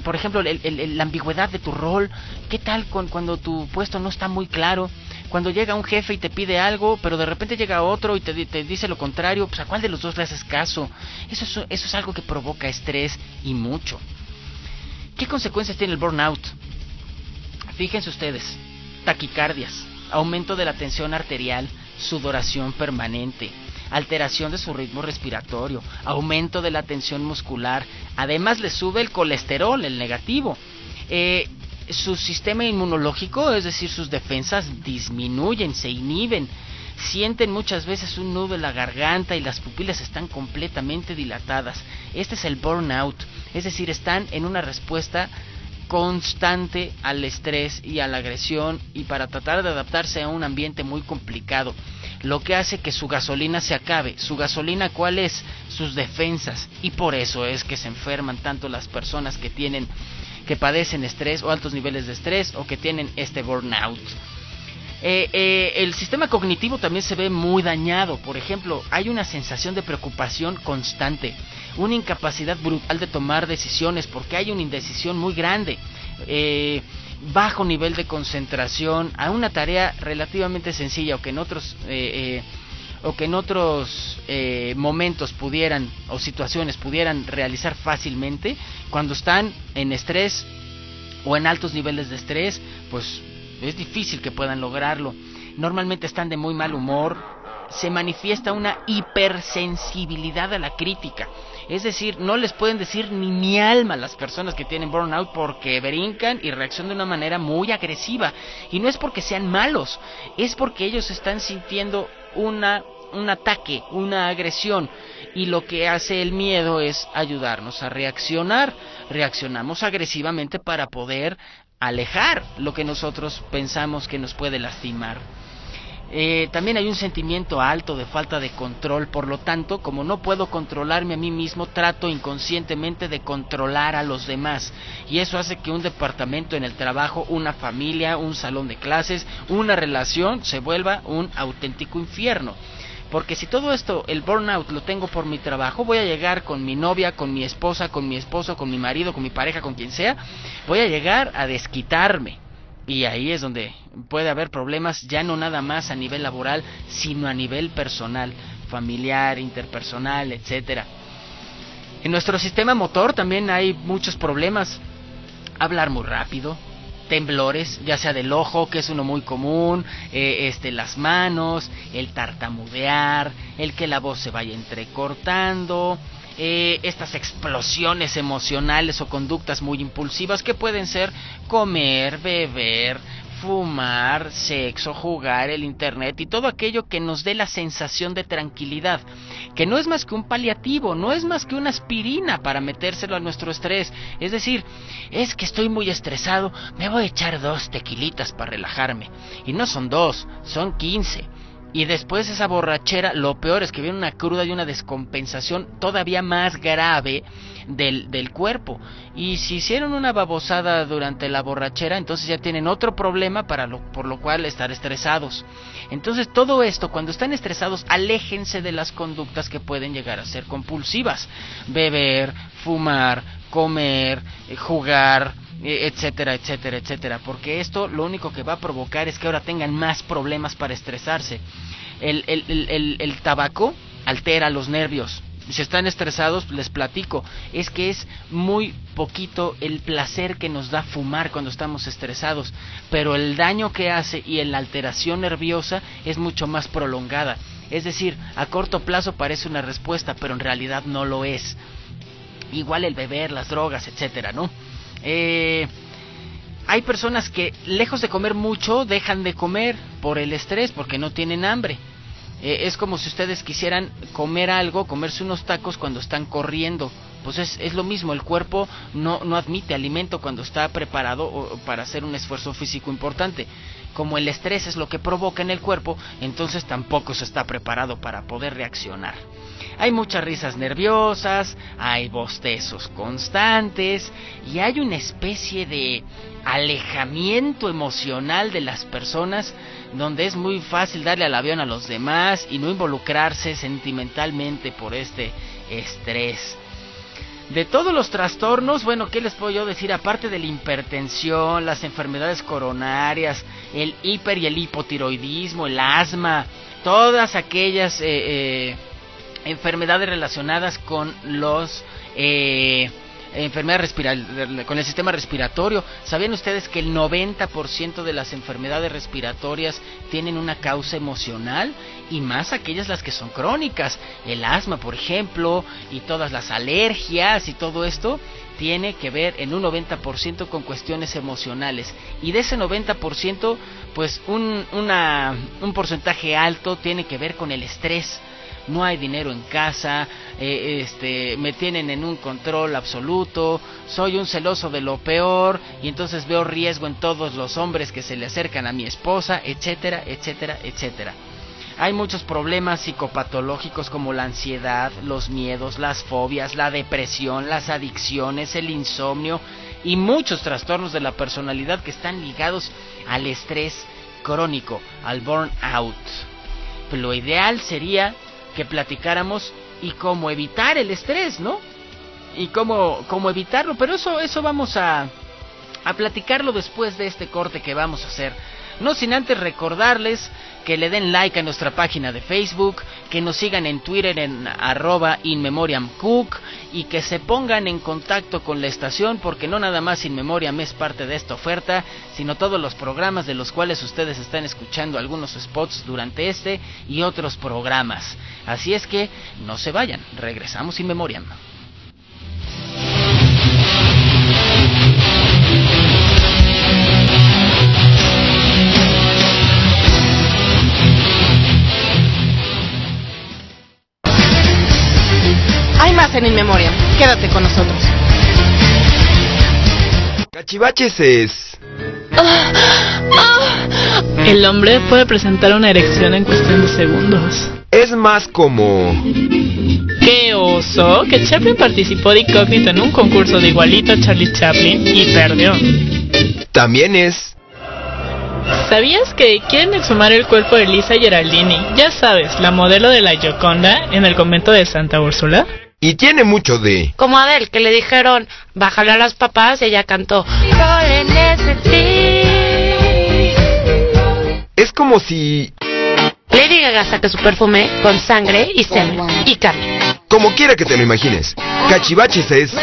por ejemplo, la ambigüedad de tu rol? ¿Qué tal cuando tu puesto no está muy claro? Cuando llega un jefe y te pide algo, pero de repente llega otro y te dice lo contrario, pues ¿a cuál de los dos le haces caso? Eso es algo que provoca estrés, y mucho. ¿Qué consecuencias tiene el burnout? Fíjense ustedes: taquicardias, aumento de la tensión arterial, sudoración permanente, alteración de su ritmo respiratorio, aumento de la tensión muscular. Además le sube el colesterol, el negativo. Su sistema inmunológico, es decir, sus defensas disminuyen, se inhiben. Sienten muchas veces un nudo en la garganta y las pupilas están completamente dilatadas. Este es el burnout, es decir, están en una respuesta constante al estrés y a la agresión, y para tratar de adaptarse a un ambiente muy complicado, lo que hace que su gasolina se acabe. ¿Su gasolina cuál es? Sus defensas. Y por eso es que se enferman tanto las personas que tienen que padecen estrés o altos niveles de estrés o que tienen este burnout. El sistema cognitivo también se ve muy dañado. Por ejemplo, hay una sensación de preocupación constante, una incapacidad brutal de tomar decisiones porque hay una indecisión muy grande, bajo nivel de concentración a una tarea relativamente sencilla o que en otros momentos pudieran o situaciones pudieran realizar fácilmente. Cuando están en estrés o en altos niveles de estrés, pues es difícil que puedan lograrlo. Normalmente están de muy mal humor, se manifiesta una hipersensibilidad a la crítica. Es decir, no les pueden decir ni mi alma a las personas que tienen burnout porque brincan y reaccionan de una manera muy agresiva. Y no es porque sean malos, es porque ellos están sintiendo un ataque, una agresión. Y lo que hace el miedo es ayudarnos a reaccionar. Reaccionamos agresivamente para poder alejar lo que nosotros pensamos que nos puede lastimar. También hay un sentimiento alto de falta de control, por lo tanto, como no puedo controlarme a mí mismo, trato inconscientemente de controlar a los demás, y eso hace que un departamento en el trabajo, una familia, un salón de clases, una relación, se vuelva un auténtico infierno. Porque si todo esto, el burnout, lo tengo por mi trabajo, voy a llegar con mi novia, con mi esposa, con mi esposo, con mi marido, con mi pareja, con quien sea, voy a llegar a desquitarme. Y ahí es donde puede haber problemas, ya no nada más a nivel laboral, sino a nivel personal, familiar, interpersonal, etcétera. En nuestro sistema motor también hay muchos problemas. Hablar muy rápido, temblores, ya sea del ojo, que es uno muy común, las manos, el tartamudear, el que la voz se vaya entrecortando, estas explosiones emocionales o conductas muy impulsivas que pueden ser comer, beber, fumar, sexo, jugar, el internet y todo aquello que nos dé la sensación de tranquilidad, que no es más que un paliativo, no es más que una aspirina para metérselo a nuestro estrés. Es decir, es que estoy muy estresado, me voy a echar 2 tequilitas para relajarme, y no son 2, son 15. Y después esa borrachera, lo peor es que viene una cruda y una descompensación todavía más grave del cuerpo. Y si hicieron una babosada durante la borrachera, entonces ya tienen otro problema por lo cual estar estresados. Entonces todo esto, cuando están estresados, aléjense de las conductas que pueden llegar a ser compulsivas. Beber, fumar, comer, jugar, etcétera, etcétera, etcétera, porque esto lo único que va a provocar es que ahora tengan más problemas para estresarse. El tabaco altera los nervios. Si están estresados, les platico, es que es muy poquito el placer que nos da fumar cuando estamos estresados, pero el daño que hace y la alteración nerviosa es mucho más prolongada. Es decir, a corto plazo parece una respuesta, pero en realidad no lo es. Igual el beber, las drogas, etcétera, ¿no? Hay personas que lejos de comer mucho dejan de comer por el estrés, porque no tienen hambre. Es como si ustedes quisieran comer algo, comerse unos tacos cuando están corriendo. Pues es lo mismo, el cuerpo no admite alimento cuando está preparado para hacer un esfuerzo físico importante. Como el estrés es lo que provoca en el cuerpo, entonces tampoco se está preparado para poder reaccionar. Hay muchas risas nerviosas, hay bostezos constantes y hay una especie de alejamiento emocional de las personas, donde es muy fácil darle al avión a los demás y no involucrarse sentimentalmente por este estrés. De todos los trastornos, bueno, ¿qué les puedo yo decir? Aparte de la hipertensión, las enfermedades coronarias, el hiper y el hipotiroidismo, el asma, todas aquellas enfermedades relacionadas con los con el sistema respiratorio. ¿Sabían ustedes que el 90% de las enfermedades respiratorias tienen una causa emocional? Y más aquellas las que son crónicas. El asma, por ejemplo, y todas las alergias y todo esto tiene que ver en un 90% con cuestiones emocionales. Y de ese 90%, pues un porcentaje alto tiene que ver con el estrés. No hay dinero en casa, me tienen en un control absoluto, soy un celoso de lo peor y entonces veo riesgo en todos los hombres que se le acercan a mi esposa, etcétera, etcétera, etcétera. Hay muchos problemas psicopatológicos como la ansiedad, los miedos, las fobias, la depresión, las adicciones, el insomnio, y muchos trastornos de la personalidad que están ligados al estrés crónico, al burnout. Pues lo ideal sería que platicáramos y cómo evitar el estrés, ¿no? Y cómo evitarlo, pero eso vamos a platicarlo después de este corte que vamos a hacer. No sin antes recordarles que le den like a nuestra página de Facebook, que nos sigan en Twitter en @InMemoriamCook y que se pongan en contacto con la estación, porque no nada más In Memoriam es parte de esta oferta, sino todos los programas de los cuales ustedes están escuchando algunos spots durante este y otros programas. Así es que no se vayan, regresamos In Memoriam. Hay más en In Memoriam. Quédate con nosotros. Cachivaches es... El hombre puede presentar una erección en cuestión de segundos. Es más como... ¡Qué oso! Que Chaplin participó de incógnito en un concurso de igualito a Charlie Chaplin y perdió. También es... ¿Sabías que quieren exhumar el cuerpo de Lisa Geraldini, ya sabes, la modelo de la Gioconda, en el convento de Santa Úrsula? Y tiene mucho de... Como Adele, que le dijeron, bájale a las papas, y ella cantó. Es como si... Lady Gaga saca su perfume con sangre y semen y carne. Como quiera que te lo imagines. Cachivaches es...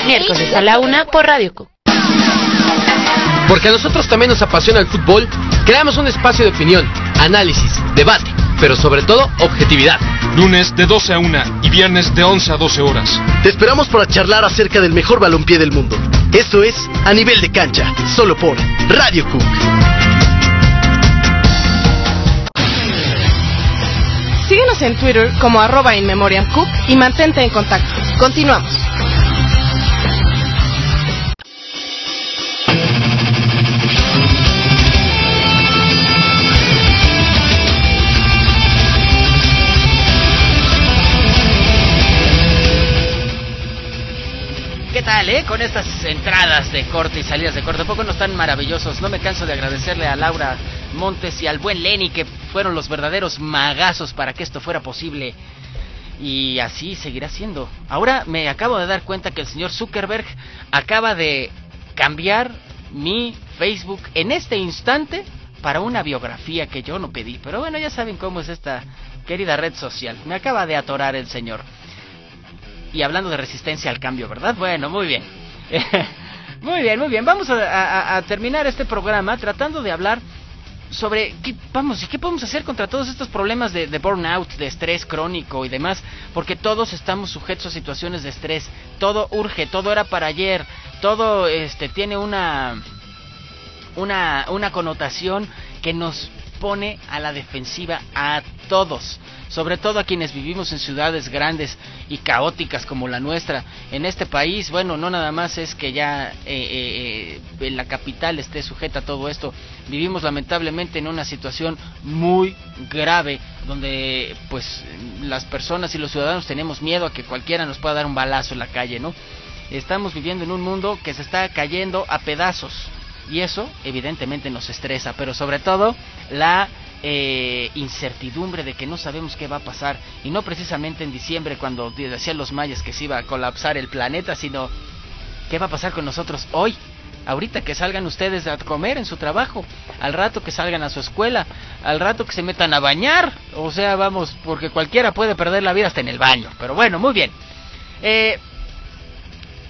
Miércoles a la 1 por Radio Cook. Porque a nosotros también nos apasiona el fútbol, creamos un espacio de opinión, análisis, debate, pero sobre todo objetividad. Lunes de 12 a 1 y viernes de 11 a 12 horas. Te esperamos para charlar acerca del mejor balompié del mundo. Esto es A Nivel de Cancha, solo por Radio Cook. Síguenos en Twitter como @InMemoriamCook y mantente en contacto. Continuamos. ¿Qué tal, con estas entradas de corte y salidas de corte? ¿A poco no están maravillosos? No me canso de agradecerle a Laura Montes y al buen Lenny, que fueron los verdaderos magazos para que esto fuera posible. Y así seguirá siendo. Ahora me acabo de dar cuenta que el señor Zuckerberg acaba de cambiar mi Facebook en este instante para una biografía que yo no pedí. Pero bueno, ya saben cómo es esta querida red social. Me acaba de atorar el señor. Y hablando de resistencia al cambio, ¿verdad? Bueno, muy bien. Muy bien. Vamos a terminar este programa tratando de hablar sobre qué podemos hacer contra todos estos problemas de burnout, de estrés crónico y demás, porque todos estamos sujetos a situaciones de estrés. Todo urge, todo era para ayer, todo tiene una connotación que nos pone a la defensiva a todos, sobre todo a quienes vivimos en ciudades grandes y caóticas como la nuestra. En este país, bueno, no nada más es que ya en la capital esté sujeta a todo esto, vivimos lamentablemente en una situación muy grave, donde pues las personas y los ciudadanos tenemos miedo a que cualquiera nos pueda dar un balazo en la calle, ¿no? Estamos viviendo en un mundo que se está cayendo a pedazos, y eso evidentemente nos estresa, pero sobre todo la incertidumbre de que no sabemos qué va a pasar, y no precisamente en diciembre cuando decían los mayas que se iba a colapsar el planeta, sino qué va a pasar con nosotros hoy, ahorita que salgan ustedes a comer en su trabajo, al rato que salgan a su escuela, al rato que se metan a bañar, o sea, vamos, porque cualquiera puede perder la vida hasta en el baño. Pero bueno, muy bien,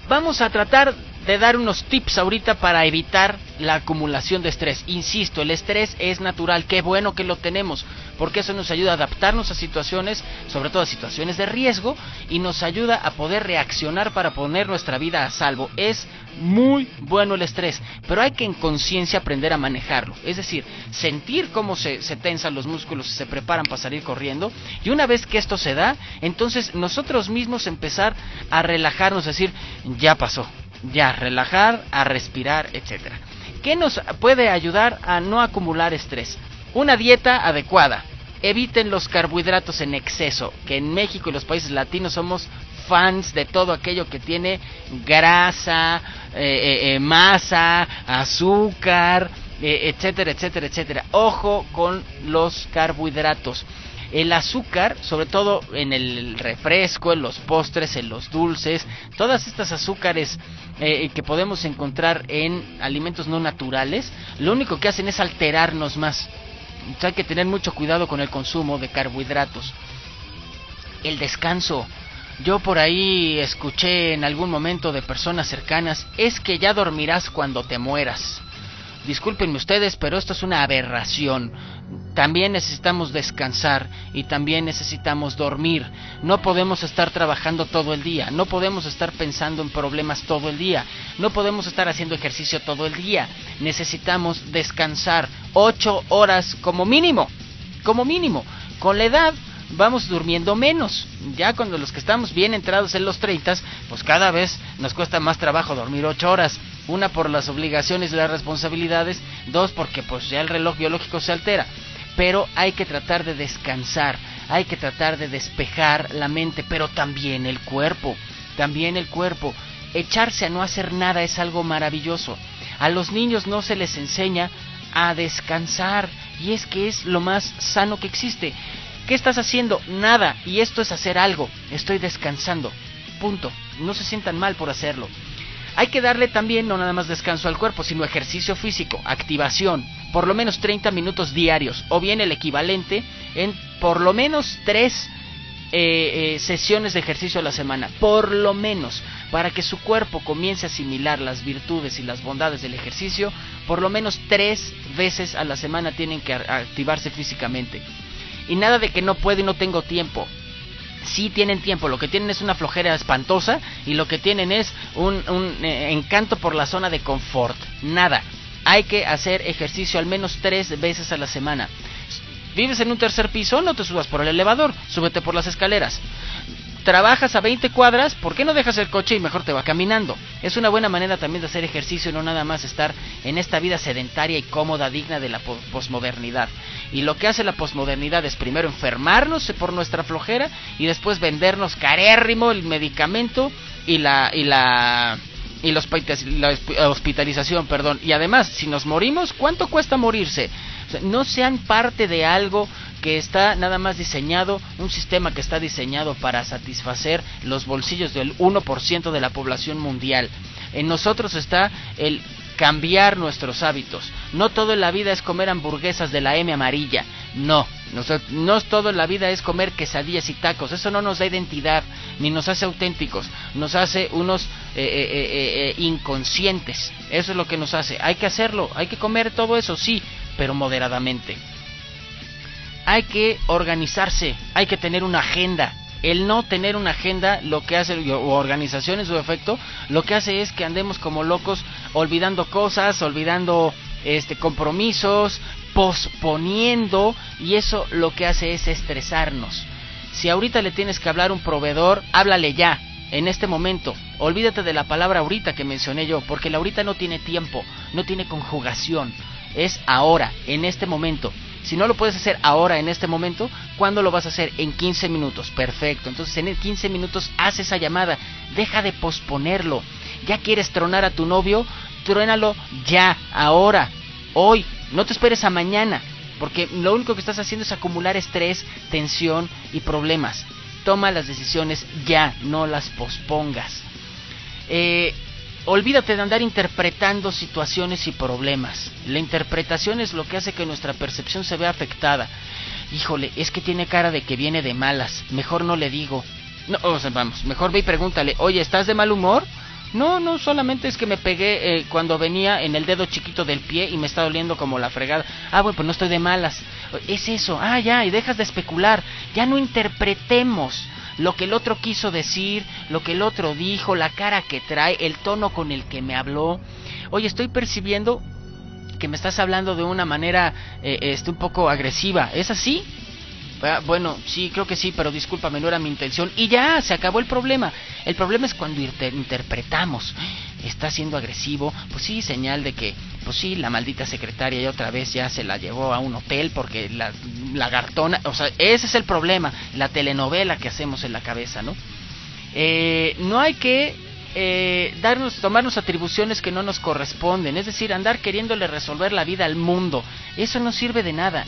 vamos a tratar de dar unos tips ahorita para evitar la acumulación de estrés. Insisto, el estrés es natural, qué bueno que lo tenemos, porque eso nos ayuda a adaptarnos a situaciones, sobre todo a situaciones de riesgo, y nos ayuda a poder reaccionar para poner nuestra vida a salvo. Es muy bueno el estrés, pero hay que en conciencia aprender a manejarlo, es decir, sentir cómo se tensan los músculos y se preparan para salir corriendo, y una vez que esto se da, entonces nosotros mismos empezar a relajarnos, decir, ya pasó, ya, relajar, a respirar, etcétera. ¿Qué nos puede ayudar a no acumular estrés? Una dieta adecuada. Eviten los carbohidratos en exceso, que en México y los países latinos somos fans de todo aquello que tiene grasa, masa, azúcar, etcétera, etcétera, etcétera. Ojo con los carbohidratos. El azúcar, sobre todo en el refresco, en los postres, en los dulces, todas estas azúcares que podemos encontrar en alimentos no naturales, lo único que hacen es alterarnos más. Entonces hay que tener mucho cuidado con el consumo de carbohidratos. El descanso. Yo por ahí escuché en algún momento de personas cercanas, es que ya dormirás cuando te mueras. Discúlpenme ustedes, pero esto es una aberración. También necesitamos descansar y también necesitamos dormir. No podemos estar trabajando todo el día, no podemos estar pensando en problemas todo el día, no podemos estar haciendo ejercicio todo el día. Necesitamos descansar 8 horas como mínimo. Con la edad vamos durmiendo menos. Ya cuando los que estamos bien entrados en los 30, pues cada vez nos cuesta más trabajo dormir 8 horas. Una, por las obligaciones y las responsabilidades. 2, porque pues ya el reloj biológico se altera. Pero hay que tratar de descansar, hay que tratar de despejar la mente, pero también el cuerpo. Echarse a no hacer nada es algo maravilloso. A los niños no se les enseña a descansar, y es que es lo más sano que existe. ¿Qué estás haciendo? Nada, y esto es hacer algo. Estoy descansando, punto. No se sientan mal por hacerlo. Hay que darle también no nada más descanso al cuerpo, sino ejercicio físico, activación, por lo menos 30 minutos diarios, o bien el equivalente en por lo menos 3 sesiones de ejercicio a la semana, por lo menos, para que su cuerpo comience a asimilar las virtudes y las bondades del ejercicio. Por lo menos 3 veces a la semana tienen que activarse físicamente. Y nada de que no puedo y no tengo tiempo. Sí tienen tiempo, lo que tienen es una flojera espantosa y lo que tienen es un encanto por la zona de confort. Nada, hay que hacer ejercicio al menos 3 veces a la semana. ¿Vives en un tercer piso? No te subas por el elevador, súbete por las escaleras. ¿Trabajas a 20 cuadras? ¿Por qué no dejas el coche y mejor te va caminando? Es una buena manera también de hacer ejercicio y no nada más estar en esta vida sedentaria y cómoda, digna de la posmodernidad. Y lo que hace la posmodernidad es primero enfermarnos por nuestra flojera y después vendernos carérrimo el medicamento y la hospitalización, perdón. Y además, si nos morimos, ¿cuánto cuesta morirse? O sea, no sean parte de algo que está nada más diseñado, un sistema que está diseñado para satisfacer los bolsillos del 1% de la población mundial. En nosotros está el cambiar nuestros hábitos. No todo en la vida es comer hamburguesas de la M amarilla. No todo en la vida es comer quesadillas y tacos. Eso no nos da identidad, ni nos hace auténticos. Nos hace unos inconscientes. Eso es lo que nos hace. Hay que hacerlo, hay que comer todo eso, sí, pero moderadamente. Hay que organizarse, hay que tener una agenda. El no tener una agenda, lo que hace, o organización en su efecto, lo que hace es que andemos como locos, olvidando cosas, olvidando compromisos, posponiendo, y eso lo que hace es estresarnos. Si ahorita le tienes que hablar a un proveedor, háblale ya, en este momento. Olvídate de la palabra ahorita que mencioné yo, porque la ahorita no tiene tiempo, no tiene conjugación. Es ahora, en este momento. Si no lo puedes hacer ahora, en este momento, ¿cuándo lo vas a hacer? En 15 minutos. Perfecto. Entonces en 15 minutos haz esa llamada. Deja de posponerlo. ¿Ya quieres tronar a tu novio? Trónalo ya, ahora, hoy. No te esperes a mañana, porque lo único que estás haciendo es acumular estrés, tensión y problemas. Toma las decisiones ya, no las pospongas. Olvídate de andar interpretando situaciones y problemas. La interpretación es lo que hace que nuestra percepción se vea afectada. Híjole, es que tiene cara de que viene de malas. Mejor no le digo. No, o sea, vamos, mejor ve y pregúntale. Oye, ¿estás de mal humor? No, solamente es que me pegué cuando venía en el dedo chiquito del pie y me está doliendo como la fregada. Ah, bueno, pues no estoy de malas. Es eso. Ah, ya, y dejas de especular. Ya no interpretemos lo que el otro quiso decir, lo que el otro dijo, la cara que trae, el tono con el que me habló. Oye, estoy percibiendo que me estás hablando de una manera un poco agresiva. ¿Es así? Bueno, sí, creo que sí, pero discúlpame, no era mi intención. Y ya, se acabó el problema. El problema es cuando interpretamos. Está siendo agresivo, pues sí, señal de que, pues sí, la maldita secretaria ya otra vez ya se la llevó a un hotel porque la lagartona, o sea, ese es el problema, la telenovela que hacemos en la cabeza, ¿no? No hay que tomarnos atribuciones que no nos corresponden, es decir, andar queriéndole resolver la vida al mundo. Eso no sirve de nada.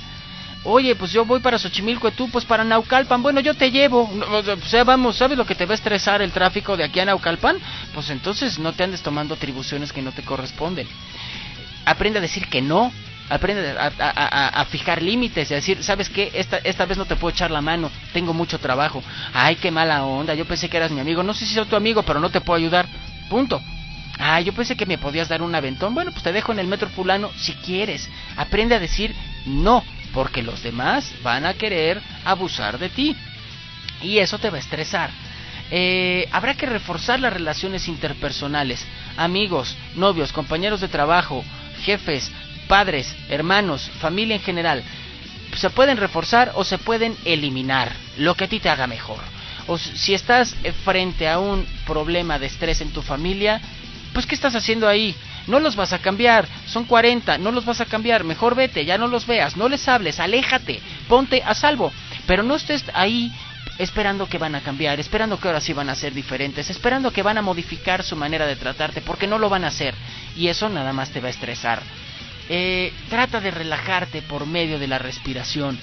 Oye, pues yo voy para Xochimilco y tú pues para Naucalpan. Bueno, yo te llevo. O sea, vamos, ¿sabes lo que te va a estresar el tráfico de aquí a Naucalpan? Pues entonces no te andes tomando atribuciones que no te corresponden. Aprende a decir que no. Aprende a fijar límites y a decir, ¿sabes qué? Esta vez no te puedo echar la mano, tengo mucho trabajo. Ay, qué mala onda, yo pensé que eras mi amigo. No sé si soy tu amigo, pero no te puedo ayudar. Punto. Ay, yo pensé que me podías dar un aventón. Bueno, pues te dejo en el metro fulano si quieres. Aprende a decir no, porque los demás van a querer abusar de ti. Y eso te va a estresar. Habrá que reforzar las relaciones interpersonales. Amigos, novios, compañeros de trabajo, jefes, padres, hermanos, familia en general. Se pueden reforzar o se pueden eliminar, lo que a ti te haga mejor. O si estás frente a un problema de estrés en tu familia, pues ¿qué estás haciendo ahí? No los vas a cambiar, son 40, no los vas a cambiar, mejor vete, ya no los veas, no les hables, aléjate, ponte a salvo, pero no estés ahí esperando que van a cambiar, esperando que ahora sí van a ser diferentes, esperando que van a modificar su manera de tratarte, porque no lo van a hacer, y eso nada más te va a estresar. Trata de relajarte por medio de la respiración.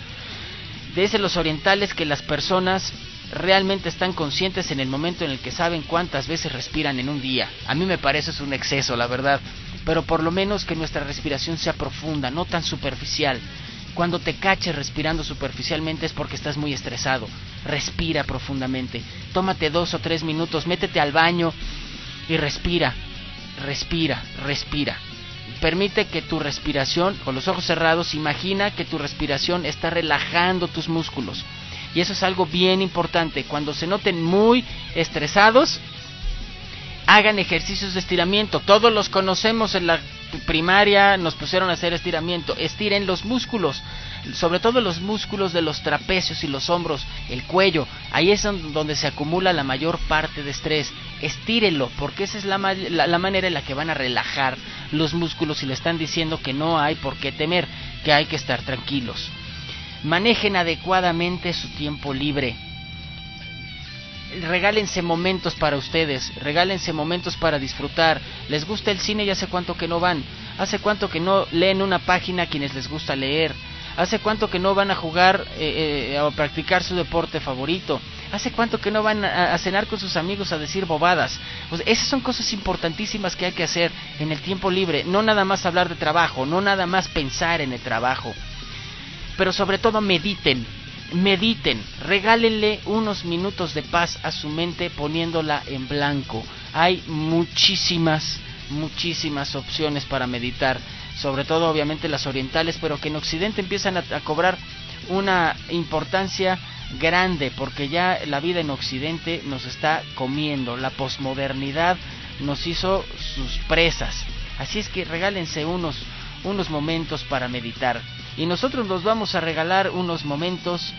Dicen los orientales que las personas realmente están conscientes en el momento en el que saben cuántas veces respiran en un día. A mí me parece es un exceso, la verdad, pero por lo menos que nuestra respiración sea profunda, no tan superficial. Cuando te caches respirando superficialmente es porque estás muy estresado. Respira profundamente, tómate 2 o 3 minutos, métete al baño y respira. Permite que tu respiración, con los ojos cerrados, imagina que tu respiración está relajando tus músculos. Y eso es algo bien importante. Cuando se noten muy estresados, hagan ejercicios de estiramiento. Todos los conocemos, en la primaria nos pusieron a hacer estiramiento. Estiren los músculos, sobre todo los músculos de los trapecios y los hombros, el cuello. Ahí es donde se acumula la mayor parte de estrés. Estírenlo, porque esa es la manera en la que van a relajar los músculos y le están diciendo que no hay por qué temer, que hay que estar tranquilos. Manejen adecuadamente su tiempo libre. Regálense momentos para ustedes, regálense momentos para disfrutar. ¿Les gusta el cine y hace cuánto que no van? ¿Hace cuánto que no leen una página a quienes les gusta leer? ¿Hace cuánto que no van a jugar o practicar su deporte favorito? ¿Hace cuánto que no van a cenar con sus amigos a decir bobadas? Pues esas son cosas importantísimas que hay que hacer en el tiempo libre. No nada más hablar de trabajo, no nada más pensar en el trabajo. Pero sobre todo mediten, regálenle unos minutos de paz a su mente poniéndola en blanco. Hay muchísimas opciones para meditar, sobre todo obviamente las orientales, pero que en Occidente empiezan a cobrar una importancia grande, porque ya la vida en Occidente nos está comiendo, la posmodernidad nos hizo sus presas. Así es que regálense unos momentos para meditar. Y nosotros nos vamos a regalar unos momentos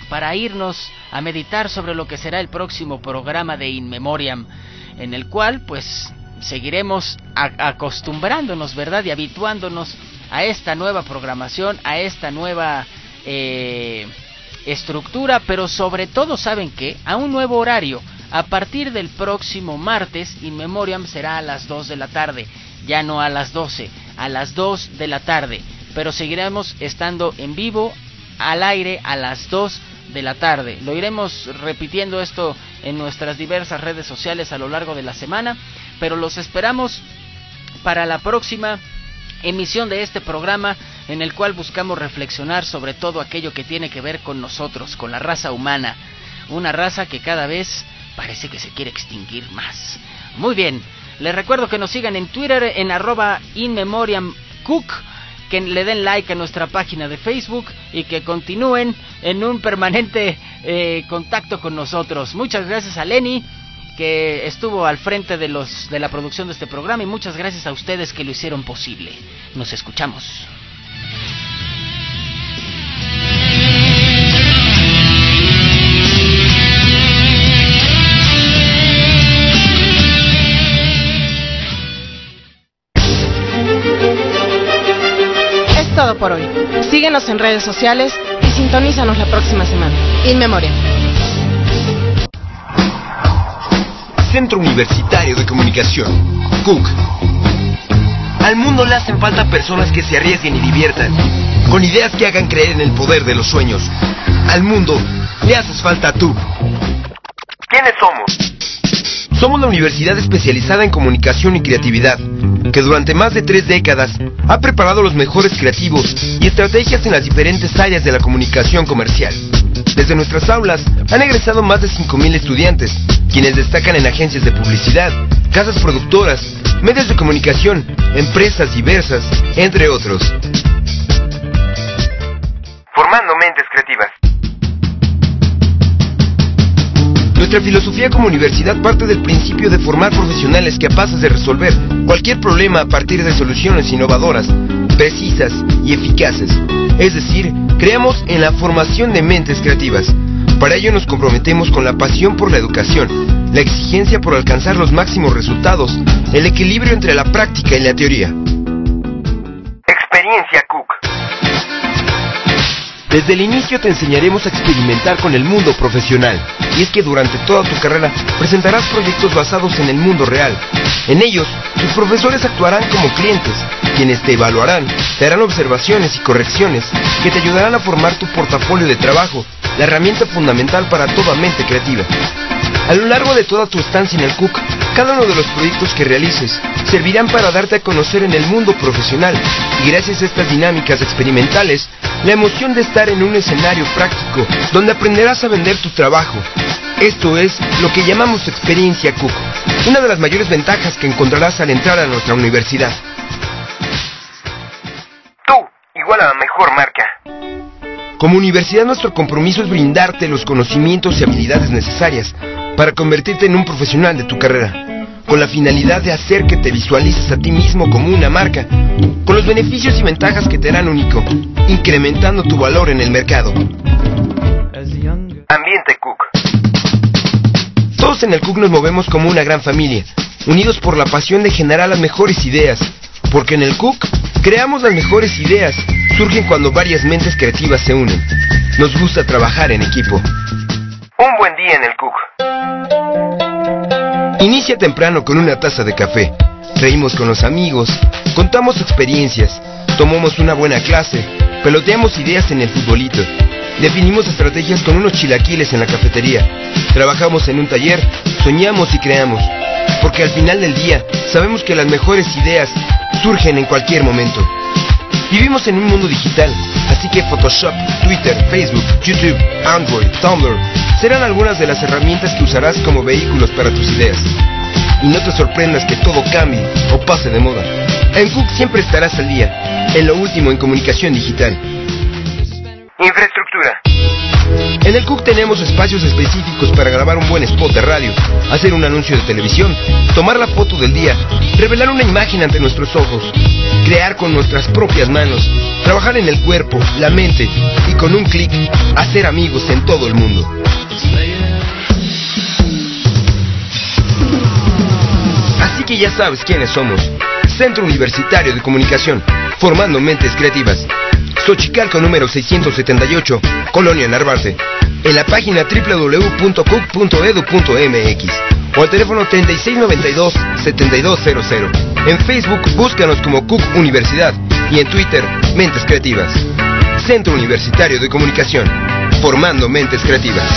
para irnos a meditar sobre lo que será el próximo programa de In Memoriam, en el cual pues seguiremos acostumbrándonos, ¿verdad? Y habituándonos a esta nueva programación, a esta nueva estructura, pero sobre todo, ¿saben qué? A un nuevo horario. A partir del próximo martes, In Memoriam será a las 2 de la tarde, ya no a las 12, a las 2 de la tarde. Pero seguiremos estando en vivo, al aire, a las 2 de la tarde. Lo iremos repitiendo esto en nuestras diversas redes sociales a lo largo de la semana, pero los esperamos para la próxima emisión de este programa, en el cual buscamos reflexionar sobre todo aquello que tiene que ver con nosotros, con la raza humana, una raza que cada vez parece que se quiere extinguir más. Muy bien, les recuerdo que nos sigan en Twitter en @InMemoriamCook, que le den like a nuestra página de Facebook y que continúen en un permanente contacto con nosotros. Muchas gracias a Lenny, que estuvo al frente de la producción de este programa, y muchas gracias a ustedes que lo hicieron posible. Nos escuchamos. Todo por hoy. Síguenos en redes sociales y sintonízanos la próxima semana. In Memoriam. Centro Universitario de Comunicación, CUC. Al mundo le hacen falta personas que se arriesguen y diviertan, con ideas que hagan creer en el poder de los sueños. Al mundo le haces falta tú. ¿Quiénes somos? Somos la universidad especializada en comunicación y creatividad, que durante más de 3 décadas ha preparado los mejores creativos y estrategias en las diferentes áreas de la comunicación comercial. Desde nuestras aulas han egresado más de 5,000 estudiantes, quienes destacan en agencias de publicidad, casas productoras, medios de comunicación, empresas diversas, entre otros. Formando mentes creativas. Nuestra filosofía como universidad parte del principio de formar profesionales capaces de resolver cualquier problema a partir de soluciones innovadoras, precisas y eficaces. Es decir, creemos en la formación de mentes creativas. Para ello nos comprometemos con la pasión por la educación, la exigencia por alcanzar los máximos resultados, el equilibrio entre la práctica y la teoría. Experiencia CUC. Desde el inicio te enseñaremos a experimentar con el mundo profesional. Y es que durante toda tu carrera presentarás proyectos basados en el mundo real. En ellos, tus profesores actuarán como clientes, quienes te evaluarán, te harán observaciones y correcciones que te ayudarán a formar tu portafolio de trabajo, la herramienta fundamental para toda mente creativa. A lo largo de toda tu estancia en el CUC, cada uno de los proyectos que realices servirán para darte a conocer en el mundo profesional y gracias a estas dinámicas experimentales, la emoción de estar en un escenario práctico donde aprenderás a vender tu trabajo. Esto es lo que llamamos experiencia CUC, una de las mayores ventajas que encontrarás al entrar a nuestra universidad. Tú, igual a la mejor marca. Como universidad, nuestro compromiso es brindarte los conocimientos y habilidades necesarias para convertirte en un profesional de tu carrera, con la finalidad de hacer que te visualices a ti mismo como una marca, con los beneficios y ventajas que te harán único, incrementando tu valor en el mercado. Ambiente CUC. Todos en el CUC nos movemos como una gran familia, unidos por la pasión de generar las mejores ideas, porque en el CUC creamos las mejores ideas, surgen cuando varias mentes creativas se unen. Nos gusta trabajar en equipo. Un buen día en el CUC. Inicia temprano con una taza de café. Reímos con los amigos, contamos experiencias, tomamos una buena clase, peloteamos ideas en el futbolito, definimos estrategias con unos chilaquiles en la cafetería, trabajamos en un taller, soñamos y creamos, porque al final del día sabemos que las mejores ideas surgen en cualquier momento. Vivimos en un mundo digital, así que Photoshop, Twitter, Facebook, YouTube, Android, Tumblr serán algunas de las herramientas que usarás como vehículos para tus ideas. Y no te sorprendas que todo cambie o pase de moda. En CUC siempre estarás al día, en lo último en comunicación digital. Infraestructura. En el CUC tenemos espacios específicos para grabar un buen spot de radio, hacer un anuncio de televisión, tomar la foto del día, revelar una imagen ante nuestros ojos, crear con nuestras propias manos, trabajar en el cuerpo, la mente y con un clic hacer amigos en todo el mundo. Así que ya sabes quiénes somos. Centro Universitario de Comunicación, formando mentes creativas. Xochicalco número 678, Colonia Narvarte. En la página www.cuc.edu.mx o al teléfono 3692-7200. En Facebook búscanos como CUC Universidad y en Twitter Mentes Creativas. Centro Universitario de Comunicación, formando mentes creativas.